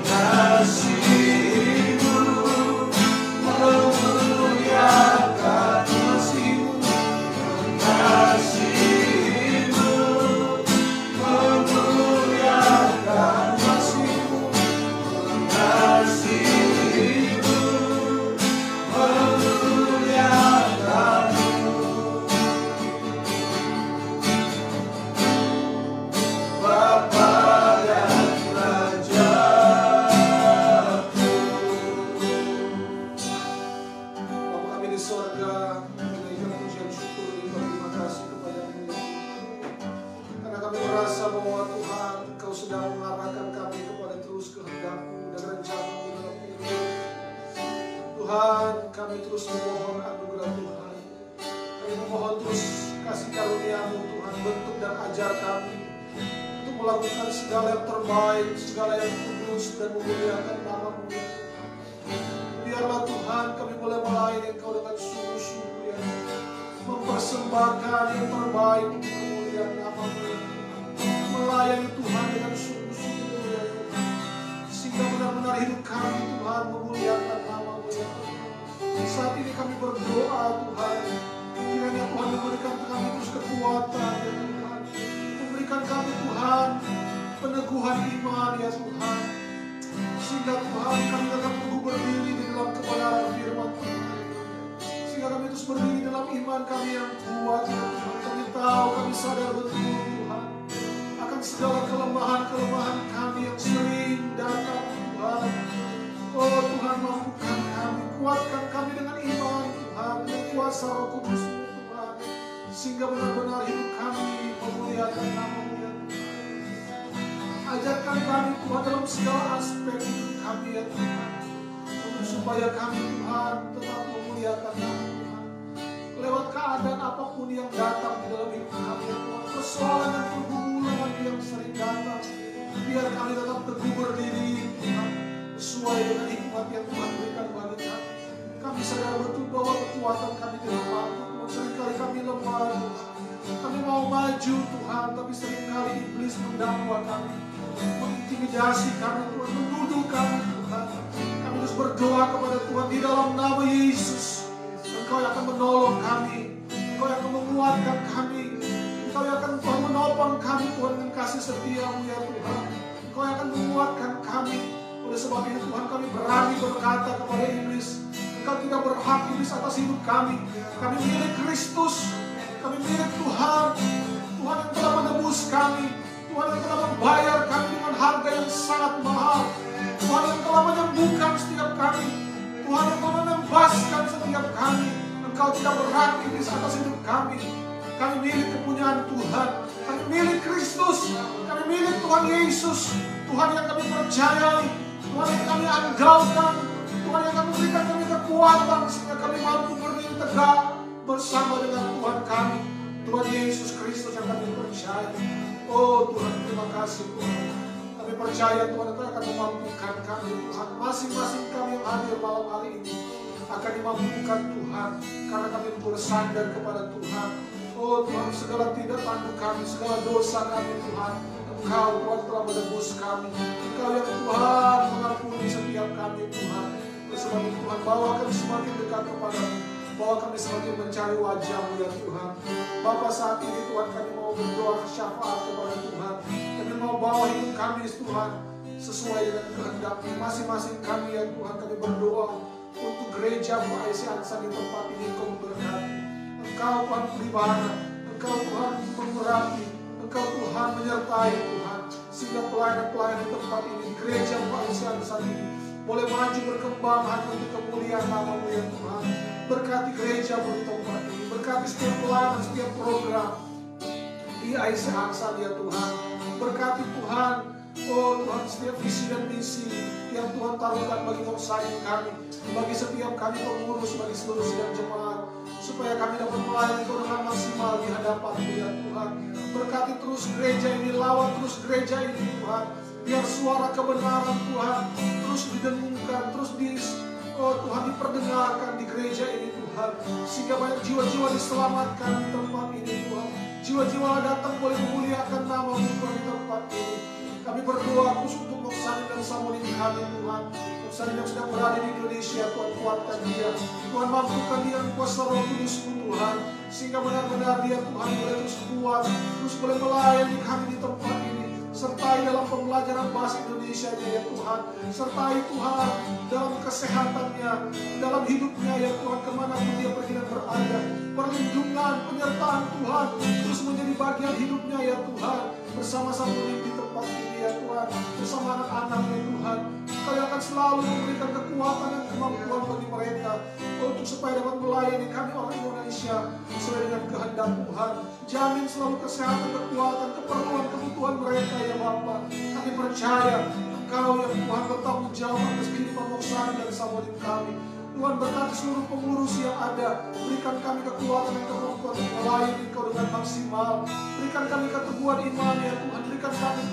mengasihimu, memuliakan kasih-Mu, mengasihimu, memuliakan kasih-Mu, mengasihimu, memuliakan-Mu, Bapa dan Raja-Ku. Bapa kami di sorga, menaikkan pujian syukur dan berterima kasih kepada-Mu ya Tuhan. Karena kami merasa bahwa Tuhan Engkau sedang mengarahkan kami kepada terus kehendak-Mu dan rencana-Mu dalam hidup. Tuhan, kami terus memohon anugerah Tuhan. Kami memohon terus kasih karunia-Mu Tuhan, bentuk dan ajar kami untuk melakukan segala yang terbaik, segala yang kudus dan memuliakan nama-Mu ya Tuhan. Biarlah Tuhan kami boleh melayani Engkau dengan sungguh-sungguh ya, mempersembahkan yang terbaik untuk kemuliaan nama-Mu ya Tuhan. Melayani Tuhan dengan sungguh-sungguh ya Tuhan, sehingga benar-benar hidup kami Tuhan memuliakan nama-Mu ya Tuhan. Saat ini kami berdoa Tuhan, kiranya Tuhan memberikan ya Tuhan. Sehingga Tuhan kami tetap teguh berdiri di dalam kebenaran firman Tuhan. Sehingga kami terus berdiri dalam iman kami yang kuat ya Tuhan. Kami tahu, kami sadar betul Tuhan akan segala kelemahan-kelemahan kami yang sering datang Tuhan. Oh Tuhan, mampukan kami, kuatkan kami dengan iman Tuhan, dengan kuasa Roh Kudus Tuhan, sehingga benar-benar hidup kami memuliakan nama-Mu ya Tuhan. Ajarkan kami Tuhan dalam segala aspek hidup kami ya Tuhan, untuk supaya kami Tuhan tetap memuliakan nama Tuhan. Lewat keadaan apapun yang datang di dalam hidup kami ya Tuhan, persoalan dan pergumulan yang sering datang, biar kami tetap teguh berdiri Tuhan, sesuai dengan hikmat yang Tuhan berikan bagi kami. Kami sadar betul bahwa kekuatan kami tidak mampu Tuhan. Seringkali kami lemah Tuhan. Kami mau maju Tuhan, tapi seringkali iblis mendakwa kami, mengintimidasi kami Tuhan, menuduh kami Tuhan. Kami terus berdoa kepada Tuhan di dalam nama Yesus. Engkau yang akan menolong kami, Engkau yang akan menguatkan kami, Engkau yang akan Tuhan menopang kami Tuhan dengan kasih setia-Mu ya Tuhan. Engkau yang akan menguatkan kami. Oleh sebab itu Tuhan, kami berani berkata kepada iblis, Engkau tidak berhak iblis atas hidup kami. Kami milik Kristus, kami milik Tuhan. Tuhan yang telah menebus kami, Tuhan yang telah membayar kami dengan harga yang sangat mahal. Tuhan yang telah menyembuhkan setiap kami, Tuhan yang telah menembaskan setiap kami. Engkau tidak berhak iblis atas hidup kami. Kami milik kepunyaan Tuhan, kami milik Kristus, kami milik Tuhan Yesus. Tuhan yang kami percayai, Tuhan yang kami andalkan, Tuhan yang kami berikan kami kekuatan sehingga kami mampu berdiri tegak bersama dengan Tuhan kami, Tuhan Yesus Kristus yang kami percaya. Oh Tuhan, terima kasih Tuhan. Kami percaya Tuhan Engkau akan memampukan kami Tuhan. Masing-masing kami yang hadir malam hari ini akan dimampukan Tuhan, karena kami bersandar kepada Tuhan. Oh Tuhan, segala tidak tanduk kami, segala dosa kami Tuhan, Engkau Tuhan telah menebus kami. Engkau yang Tuhan mengampuni setiap kami Tuhan. Sebab itu Tuhan, bawa kami semakin dekat kepada-Mu, bawa kami semakin mencari wajah-Mu ya Tuhan. Bapa, saat ini Tuhan kami mau berdoa syafaat kepada Tuhan. Kami mau bawa hidup kami Tuhan sesuai dengan kehendak-Mu. Masing-masing kami ya Tuhan, kami berdoa untuk gereja-Mu ICA di tempat ini. Engkau memberkati. Engkau Tuhan pelihara, Engkau Tuhan mengurapi, Engkau Tuhan menyertai Tuhan, sehingga pelayanan-pelayanan di tempat ini, gereja ICA ini boleh maju berkembang hanya untuk kemuliaan nama-Mu ya Tuhan. Berkati gereja-Mu di tempat ini, berkati setiap pelayanan, setiap program di ICA ya Tuhan. Berkati Tuhan, oh Tuhan, setiap visi dan misi yang Tuhan taruhkan bagi pengsaing kami, bagi setiap kami pengurus, bagi seluruh sidang jemaat, supaya kami dapat melayani Kau dengan maksimal di hadapan-Mu ya Tuhan. Berkati terus gereja ini, lawan terus gereja ini Tuhan, biar suara kebenaran Tuhan terus didengungkan, terus oh Tuhan diperdengarkan di gereja ini Tuhan, sehingga banyak jiwa-jiwa diselamatkan di tempat ini Tuhan. Jiwa-jiwa datang boleh memuliakan nama-Mu Tuhan di tempat ini. Kami berdoa khusus untuk Moksani dan Samuel kami Tuhan. Moksani yang sedang berada di Indonesia, Tuhan kuatkan dia, Tuhan mampukan dia dengan kuasa Roh Kudus-Mu Tuhan, sehingga benar-benar dia Tuhan boleh terus kuat, terus boleh melayani kami di tempat ini. Sertai dalam pembelajaran bahasa Indonesia ya Tuhan. Sertai Tuhan dalam kesehatannya, dalam hidupnya ya Tuhan, kemanapun dia pergi dan berada. Perlindungan, penyertaan Tuhan terus menjadi bagian hidupnya ya Tuhan. Bersama-sama di tempat ini ya Tuhan, bersama anak-anak ya Tuhan. Kau akan selalu memberikan kekuatan dan kemampuan bagi mereka untuk supaya dapat melayani kami orang Indonesia sesuai dengan kehendak Tuhan. Jamin selalu kesehatan, kekuatan, keperluan, kebutuhan mereka ya Bapa. Kami percaya Engkau yang Tuhan bertanggung jawab atas kehidupan Moksani dan Samuel kami. Tuhan, berkati seluruh pengurus yang ada. Berikan kami kekuatan dan kemampuan untuk melayani Engkau dengan maksimal. Berikan kami keteguhan iman ya Tuhan. Berikan kami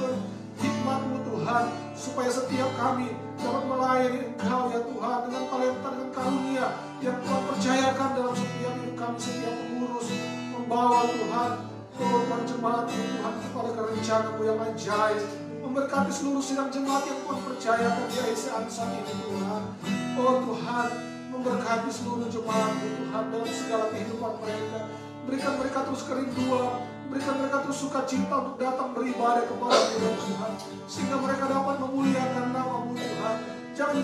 hikmat-Mu Tuhan, supaya setiap kami dapat melayani Engkau ya Tuhan dengan talenta, dengan karunia yang Tuhan percayakan dalam setiap hidup kami, setiap pengurus. Membawa Tuhan, Tuhan jemaat Tuhan kepada kerencanamu yang ajaib. Memberkati seluruh sidang jemaat yang Tuhan percayakan di ICA ini Tuhan. Oh Tuhan, memberkati seluruh jemaat Tuhan dalam segala kehidupan mereka. Berikan mereka terus kerinduan, berikan mereka terus sukacita untuk datang beribadah kepada Tuhan, sehingga mereka dapat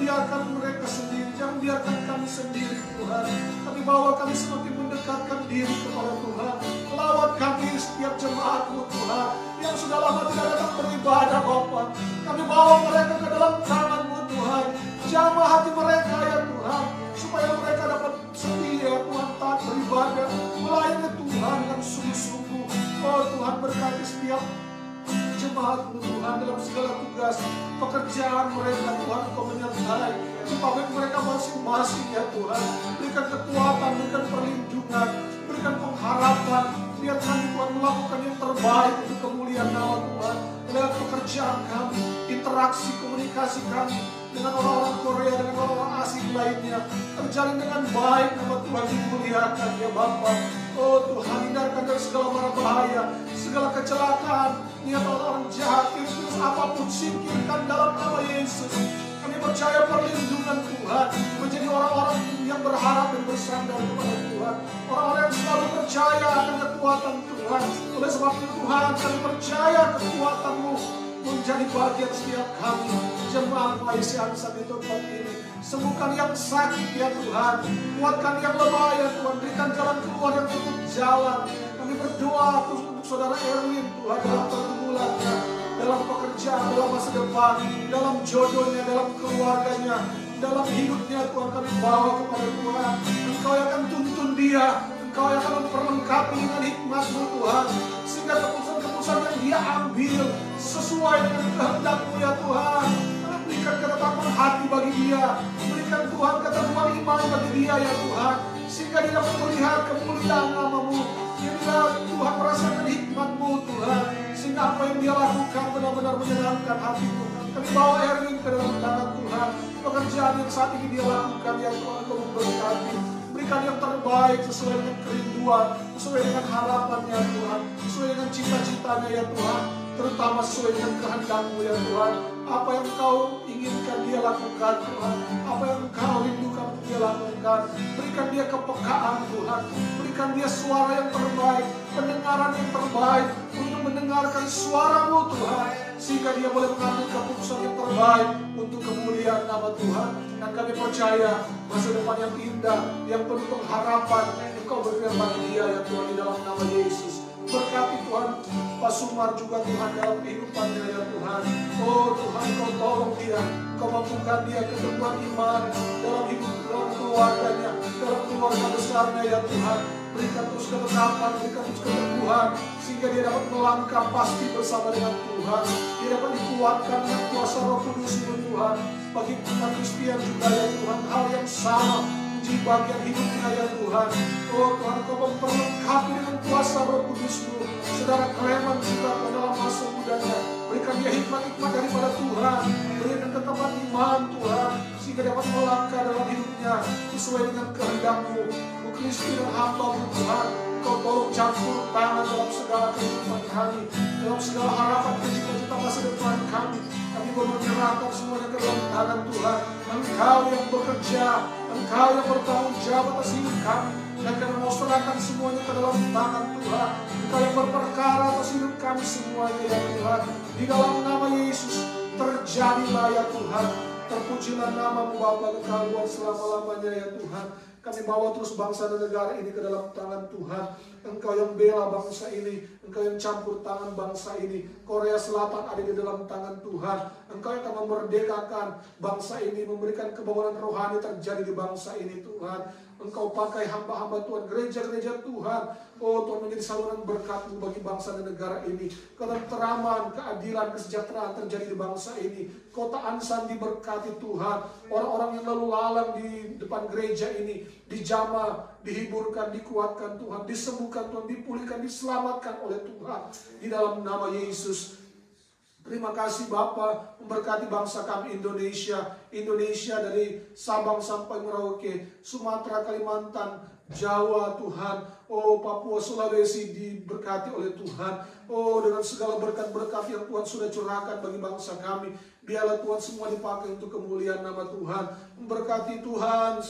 biarkan mereka sendiri, jangan biarkan kami sendiri Tuhan. Tapi bawa kami semakin mendekatkan diri kepada Tuhan. Lawat kami setiap jemaat-Mu Tuhan, yang sudah lama tidak datang beribadah Bapa. Kami bawa mereka ke dalam tangan-Mu Tuhan. Jamah hati mereka ya Tuhan, supaya mereka dapat setia Tuhan taat beribadah, melayani Tuhan dengan sungguh-sungguh. Oh Tuhan, berkati setiap jemaat-Mu Tuhan dalam segala tugas pekerjaan mereka Tuhan, Kau menyertai di pabrik mereka masing-masing ya Tuhan. Berikan kekuatan, berikan perlindungan, berikan pengharapan. Biar kami Tuhan melakukan yang terbaik untuk kemuliaan nama Tuhan. Dalam pekerjaan kami, interaksi komunikasi kami dengan orang-orang Korea, dengan orang-orang asing lainnya terjalin dengan baik. Nama Tuhan dimuliakan ya Bapa. Oh Tuhan, hindarkan dari segala mara bahaya, segala kecelakaan, niat orang jahat, virus apapun singkirkan dalam nama Yesus. Kami percaya perlindungan Tuhan menjadi orang-orang yang berharap dan bersandar kepada Tuhan, orang-orang yang selalu percaya akan kekuatan Tuhan. Oleh sebab itu Tuhan, kami percaya kekuatan-Mu menjadi bagian setiap kami. Jemaat Malaysia di tempat ini, sembuhkan yang sakit ya Tuhan, kuatkan yang lemah ya Tuhan, berikan jalan keluar yang tutup jalan. Kami berdoa untuk saudara Erwin Tuhan, dalam pergumulannya, dalam pekerjaan, dalam masa depan, dalam jodohnya, dalam keluarganya, dalam hidupnya Tuhan, kami bawa kepada Tuhan. Engkau yang akan tuntun dia, Engkau yang akan memperlengkapi dengan hikmat-Mu Tuhan, sehingga keputusan-keputusan yang dia ambil sesuai dengan kehendak-Mu ya Tuhan. Berikan ketetapan hati bagi dia, berikan Tuhan keteguhan iman bagi dia ya Tuhan, sehingga dia dapat melihat kemuliaan nama-Mu. Biarlah Tuhan merasakan hikmat-Mu Tuhan, sehingga apa yang dia lakukan benar-benar menyenangkan hati-Mu. Kami bawa Erwin ke dalam tangan Tuhan. Pekerjaan yang saat ini dia lakukan ya Tuhan, Kau memberkati. Berikan yang terbaik sesuai dengan kerinduan, sesuai dengan harapannya Tuhan, sesuai dengan cita-citanya ya Tuhan, terutama sesuai dengan kehendak-Mu ya Tuhan. Apa yang Kau inginkan dia lakukan Tuhan, apa yang Kau rindukan dia lakukan. Berikan dia kepekaan Tuhan, berikan dia suara yang terbaik, pendengaran yang terbaik untuk mendengarkan suara-Mu Tuhan, sehingga dia boleh mengambil keputusan yang terbaik untuk kemuliaan nama Tuhan. Dan kami percaya masa depan yang indah, yang penuh pengharapan, Engkau berikan bagi dia ya Tuhan, di dalam nama Yesus. Berkati Tuhan Pak Sumar juga Tuhan dalam kehidupannya ya Tuhan. Oh Tuhan, Kau tolong dia, Kau mampukan dia keteguhan iman dalam hidup, dalam keluarganya, dalam keluarga besarnya ya Tuhan. Berikan terus ketetapan, berikan terus keteguhan, sehingga dia dapat melangkah pasti bersama dengan Tuhan. Dia dapat dikuatkan dengan kuasa Roh Kudus-Mu Tuhan. Bagi umat Kristian juga ya Tuhan, hal yang sama menjadi bagian hidupnya ya Tuhan. Oh Tuhan, Kau memperlengkapi dengan kuasa Roh Kudus-Mu Saudara Clement juga dalam masa mudanya. Berikan dia hikmat-hikmat daripada Tuhan, berikan ketetapan iman Tuhan, sehingga dapat melangkah dalam hidupnya sesuai dengan kehendak-Mu. Kristi dan hamba-Mu Tuhan, Kau tolong campur tangan dalam segala kehidupan kami, dalam segala harapan dan cita-cita masa depan kami. Kami menyerahkan semuanya ke dalam tangan Tuhan. Engkau yang bekerja, Engkau yang bertanggung jawab atas hidup kami, dan kami mau serahkan semuanya ke dalam tangan Tuhan. Engkau yang berperkara atas hidup kami semuanya ya Tuhan. Di dalam nama Yesus terjadilah ya Tuhan. Terpujilah nama-Mu Bapa kekal buat selama-lamanya ya Tuhan. Kami bawa terus bangsa dan negara ini ke dalam tangan Tuhan. Engkau yang bela bangsa ini, Engkau yang campur tangan bangsa ini. Korea Selatan ada di dalam tangan Tuhan. Engkau yang akan memerdekakan bangsa ini, memberikan kebangunan rohani terjadi di bangsa ini Tuhan. Engkau pakai hamba-hamba Tuhan, gereja-gereja Tuhan. Oh Tuhan, menjadi saluran berkat-Mu bagi bangsa dan negara ini. Ketenteraman, keadilan, kesejahteraan terjadi di bangsa ini. Kota Ansan diberkati Tuhan. Orang-orang yang lalu lalang di depan gereja ini dijamah, dihiburkan, dikuatkan Tuhan, disembuhkan Tuhan, dipulihkan, diselamatkan oleh Tuhan. Di dalam nama Yesus. Terima kasih Bapa, memberkati bangsa kami Indonesia. Indonesia dari Sabang sampai Merauke, Sumatera, Kalimantan, Jawa Tuhan. Oh Papua, Sulawesi diberkati oleh Tuhan. Oh dengan segala berkat-berkat yang Tuhan sudah curahkan bagi bangsa kami. Biarlah Tuhan semua dipakai untuk kemuliaan nama Tuhan. Memberkati Tuhan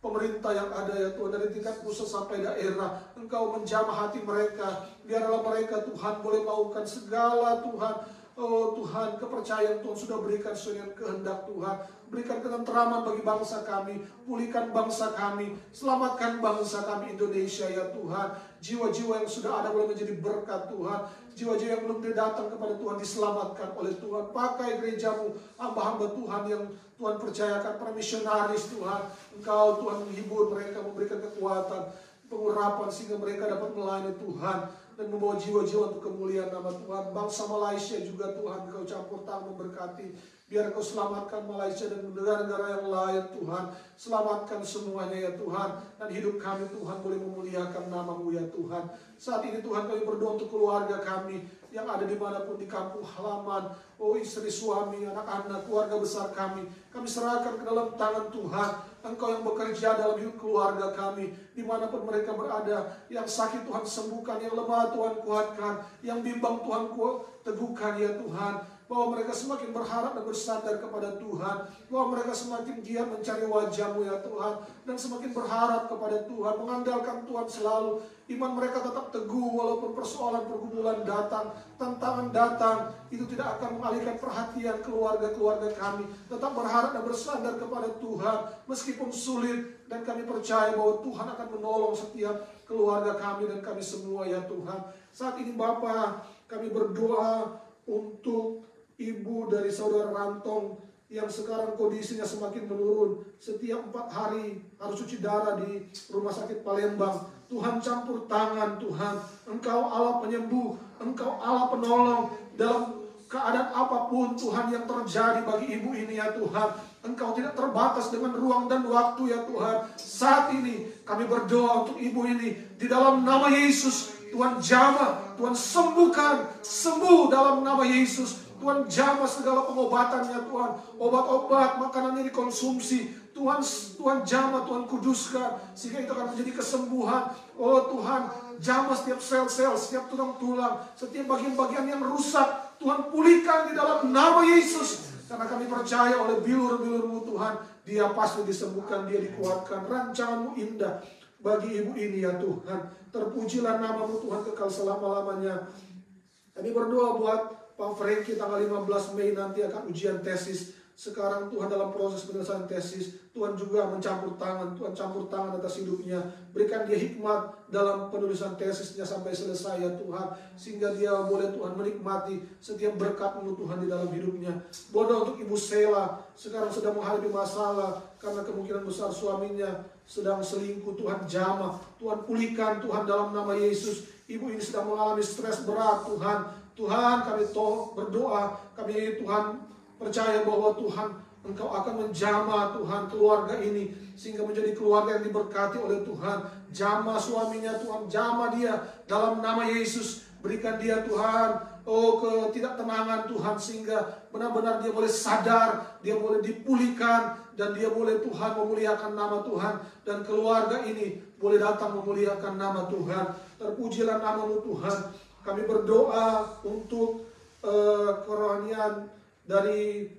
pemerintah yang ada ya Tuhan, dari tingkat pusat sampai daerah. Engkau menjamah hati mereka. Biarlah mereka Tuhan boleh melakukan segala Tuhan Oh Tuhan, kepercayaan Tuhan sudah berikan sesuai dengan kehendak Tuhan. Berikan ketenteraman bagi bangsa kami, pulihkan bangsa kami, selamatkan bangsa kami Indonesia ya Tuhan. Jiwa-jiwa yang sudah ada boleh menjadi berkat Tuhan. Jiwa-jiwa yang belum datang kepada Tuhan diselamatkan oleh Tuhan. Pakai gerejamu, hamba-hamba Tuhan yang Tuhan percayakan, para misionaris Tuhan. Engkau Tuhan menghibur mereka, memberikan kekuatan, pengurapan sehingga mereka dapat melayani Tuhan dan membawa jiwa-jiwa untuk kemuliaan nama Tuhan. Bangsa Malaysia juga Tuhan, Kau campur tangan memberkati. Biar Kau selamatkan Malaysia dan negara-negara yang lain Tuhan. Selamatkan semuanya ya Tuhan. Dan hidup kami Tuhan boleh memuliakan nama-Mu ya Tuhan. Saat ini Tuhan kami berdoa untuk keluarga kami yang ada dimanapun di kampung halaman. Oh istri, suami, anak-anak, keluarga besar kami. Kami serahkan ke dalam tangan Tuhan. Engkau yang bekerja dalam hidup keluarga kami. Dimanapun mereka berada. Yang sakit Tuhan sembuhkan. Yang lemah Tuhan kuatkan. Yang bimbang Tuhan teguhkan ya Tuhan. Bahwa mereka semakin berharap dan bersandar kepada Tuhan. Bahwa mereka semakin giat mencari wajah-Mu ya Tuhan. Dan semakin berharap kepada Tuhan. Mengandalkan Tuhan selalu. Iman mereka tetap teguh walaupun persoalan pergumulan datang. Tantangan datang. Itu tidak akan mengalihkan perhatian keluarga-keluarga kami. Tetap berharap dan bersandar kepada Tuhan. Meskipun sulit. Dan kami percaya bahwa Tuhan akan menolong setiap keluarga kami dan kami semua ya Tuhan. Saat ini Bapa, kami berdoa untuk ibu dari saudara Rantong yang sekarang kondisinya semakin menurun. Setiap 4 hari harus cuci darah di rumah sakit Palembang. Tuhan campur tangan Tuhan. Engkau Allah penyembuh. Engkau Allah penolong. Dalam keadaan apapun Tuhan yang terjadi bagi ibu ini ya Tuhan. Engkau tidak terbatas dengan ruang dan waktu ya Tuhan. Saat ini kami berdoa untuk ibu ini. Di dalam nama Yesus Tuhan jamah. Tuhan sembuhkan. Sembuh dalam nama Yesus. Tuhan jamah segala pengobatannya Tuhan. Obat-obat, makanannya dikonsumsi. Tuhan jamah, Tuhan kuduskan. Sehingga itu akan menjadi kesembuhan. Oh Tuhan, jamah setiap sel-sel, setiap tulang-tulang. Setiap bagian-bagian yang rusak. Tuhan pulihkan di dalam nama Yesus. Karena kami percaya oleh bilur-bilur-Mu Tuhan. Dia pasti disembuhkan, dia dikuatkan. Rancangan-Mu indah bagi ibu ini ya Tuhan. Terpujilah nama-Mu Tuhan kekal selama-lamanya. Kami berdoa buat Pak Franky tanggal 15 Mei nanti akan ujian tesis. Sekarang Tuhan dalam proses penyelesaian tesis. Tuhan juga mencampur tangan. Tuhan campur tangan atas hidupnya. Berikan dia hikmat dalam penulisan tesisnya sampai selesai ya Tuhan. Sehingga dia boleh Tuhan menikmati setiap berkat-Mu Tuhan di dalam hidupnya. Berdoa untuk Ibu Sela. Sekarang sedang menghadapi masalah. Karena kemungkinan besar suaminya sedang selingkuh. Tuhan jamah. Tuhan pulihkan Tuhan dalam nama Yesus. Ibu ini sedang mengalami stres berat Tuhan. Tuhan kami berdoa, kami Tuhan percaya bahwa Tuhan Engkau akan menjamah Tuhan keluarga ini. Sehingga menjadi keluarga yang diberkati oleh Tuhan. Jamah suaminya Tuhan, jamah dia dalam nama Yesus. Berikan dia Tuhan, ketidaktenangan Tuhan. Sehingga benar-benar dia boleh sadar, dia boleh dipulihkan. Dan dia boleh Tuhan memuliakan nama Tuhan. Dan keluarga ini boleh datang memuliakan nama Tuhan. Terpujilah nama-Mu Tuhan. Kami berdoa untuk kerohanian dari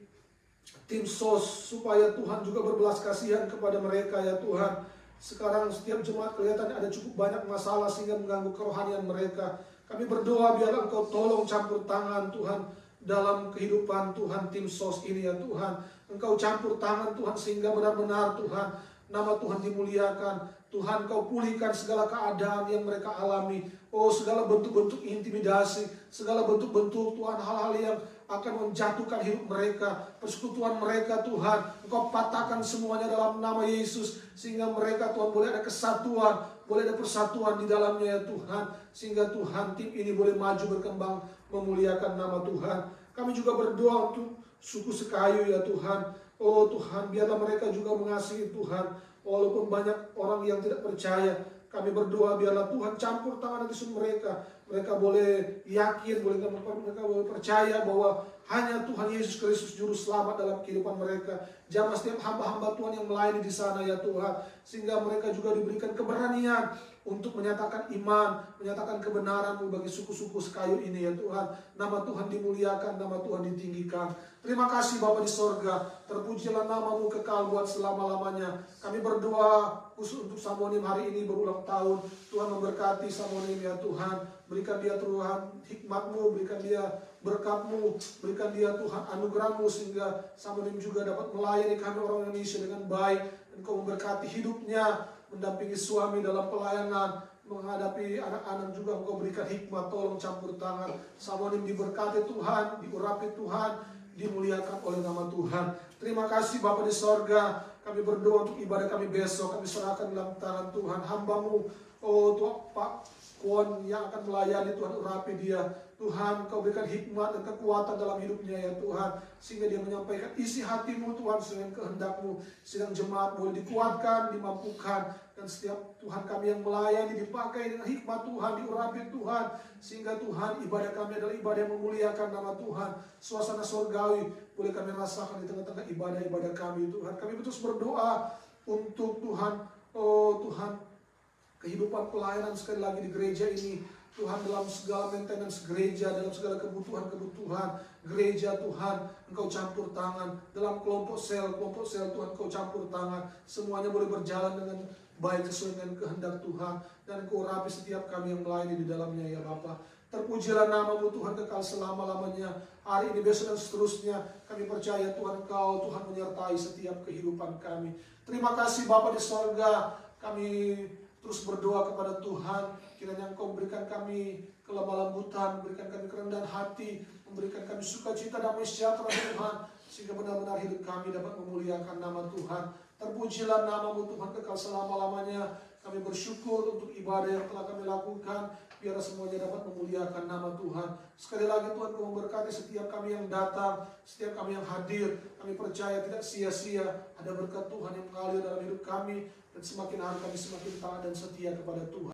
tim SOS supaya Tuhan juga berbelas kasihan kepada mereka ya Tuhan. Sekarang setiap jemaat kelihatan ada cukup banyak masalah sehingga mengganggu kerohanian mereka. Kami berdoa biar Engkau tolong campur tangan Tuhan dalam kehidupan Tuhan tim SOS ini ya Tuhan. Engkau campur tangan Tuhan sehingga benar-benar Tuhan nama Tuhan dimuliakan. Tuhan Kau pulihkan segala keadaan yang mereka alami. Oh segala bentuk-bentuk intimidasi. Segala bentuk-bentuk Tuhan hal-hal yang akan menjatuhkan hidup mereka. Persekutuan mereka Tuhan. Engkau patahkan semuanya dalam nama Yesus. Sehingga mereka Tuhan boleh ada kesatuan. Boleh ada persatuan di dalamnya ya Tuhan. Sehingga Tuhan tim ini boleh maju berkembang memuliakan nama Tuhan. Kami juga berdoa untuk suku Sekayu ya Tuhan. Oh Tuhan biarlah mereka juga mengasihi Tuhan. Walaupun banyak orang yang tidak percaya, kami berdoa biarlah Tuhan campur tangan atas mereka. Mereka boleh yakin, mereka boleh percaya bahwa hanya Tuhan Yesus Kristus Juru Selamat dalam kehidupan mereka. Jamah setiap hamba-hamba Tuhan yang melayani di sana ya Tuhan. Sehingga mereka juga diberikan keberanian untuk menyatakan iman, menyatakan kebenaran-Mu bagi suku-suku sekayu ini ya Tuhan. Nama Tuhan dimuliakan, nama Tuhan ditinggikan. Terima kasih Bapa di sorga, terpujilah nama-Mu kekal buat selama-lamanya. Kami berdoa khusus untuk Samonim hari ini berulang tahun. Tuhan memberkati Samonim ya Tuhan. Berikan dia Tuhan hikmat-Mu, berikan dia berkat-Mu, berikan dia Tuhan anugerah-Mu sehingga Samonim juga dapat melayani kami orang Indonesia dengan baik. Dan Kau memberkati hidupnya, mendampingi suami dalam pelayanan, menghadapi anak-anak juga Engkau berikan hikmat, tolong campur tangan. Samonim diberkati Tuhan, diurapi Tuhan, dimuliakan oleh nama Tuhan. Terima kasih Bapa di sorga, kami berdoa untuk ibadah kami besok, kami serahkan dalam tangan Tuhan. Hamba-Mu, oh Tuhan Pak Kuon yang akan melayani, Tuhan urapi dia. Tuhan, Kau berikan hikmat dan kekuatan dalam hidupnya ya Tuhan, sehingga dia menyampaikan isi hati-Mu Tuhan dengan kehendak-Mu, sehingga jemaat boleh dikuatkan, dimampukan, dan setiap Tuhan kami yang melayani dipakai dengan hikmat Tuhan, diurapi Tuhan, sehingga Tuhan ibadah kami adalah ibadah yang memuliakan nama Tuhan. Suasana surgawi boleh kami rasakan di tengah-tengah ibadah-ibadah kami Tuhan. Kami terus berdoa untuk Tuhan, oh Tuhan, kehidupan pelayanan sekali lagi di gereja ini. Tuhan, dalam segala maintenance gereja, dalam segala kebutuhan-kebutuhan gereja Tuhan, Engkau campur tangan. Dalam kelompok sel Tuhan, Engkau campur tangan. Semuanya boleh berjalan dengan baik sesuai dengan kehendak Tuhan. Dan Engkau urapi setiap kami yang melayani di dalamnya ya Bapa. Terpujilah nama-Mu Tuhan kekal selama-lamanya. Hari ini, besok dan seterusnya kami percaya Tuhan Engkau Tuhan menyertai setiap kehidupan kami. Terima kasih Bapa di sorga. Kami terus berdoa kepada Tuhan, kiranya Engkau memberikan kami kelemah lembutan, memberikan kami kerendahan hati, memberikan kami sukacita damai sejahtera Tuhan, sehingga benar-benar hidup kami dapat memuliakan nama Tuhan. Terpujilah nama-Mu Tuhan kekal selama-lamanya. Kami bersyukur untuk ibadah yang telah kami lakukan, biar semuanya dapat memuliakan nama Tuhan. Sekali lagi Tuhan, Kau memberkati setiap kami yang datang, setiap kami yang hadir. Kami percaya tidak sia-sia, ada berkat Tuhan yang mengalir dalam hidup kami, dan semakin hari kami semakin taat dan setia kepada Tuhan.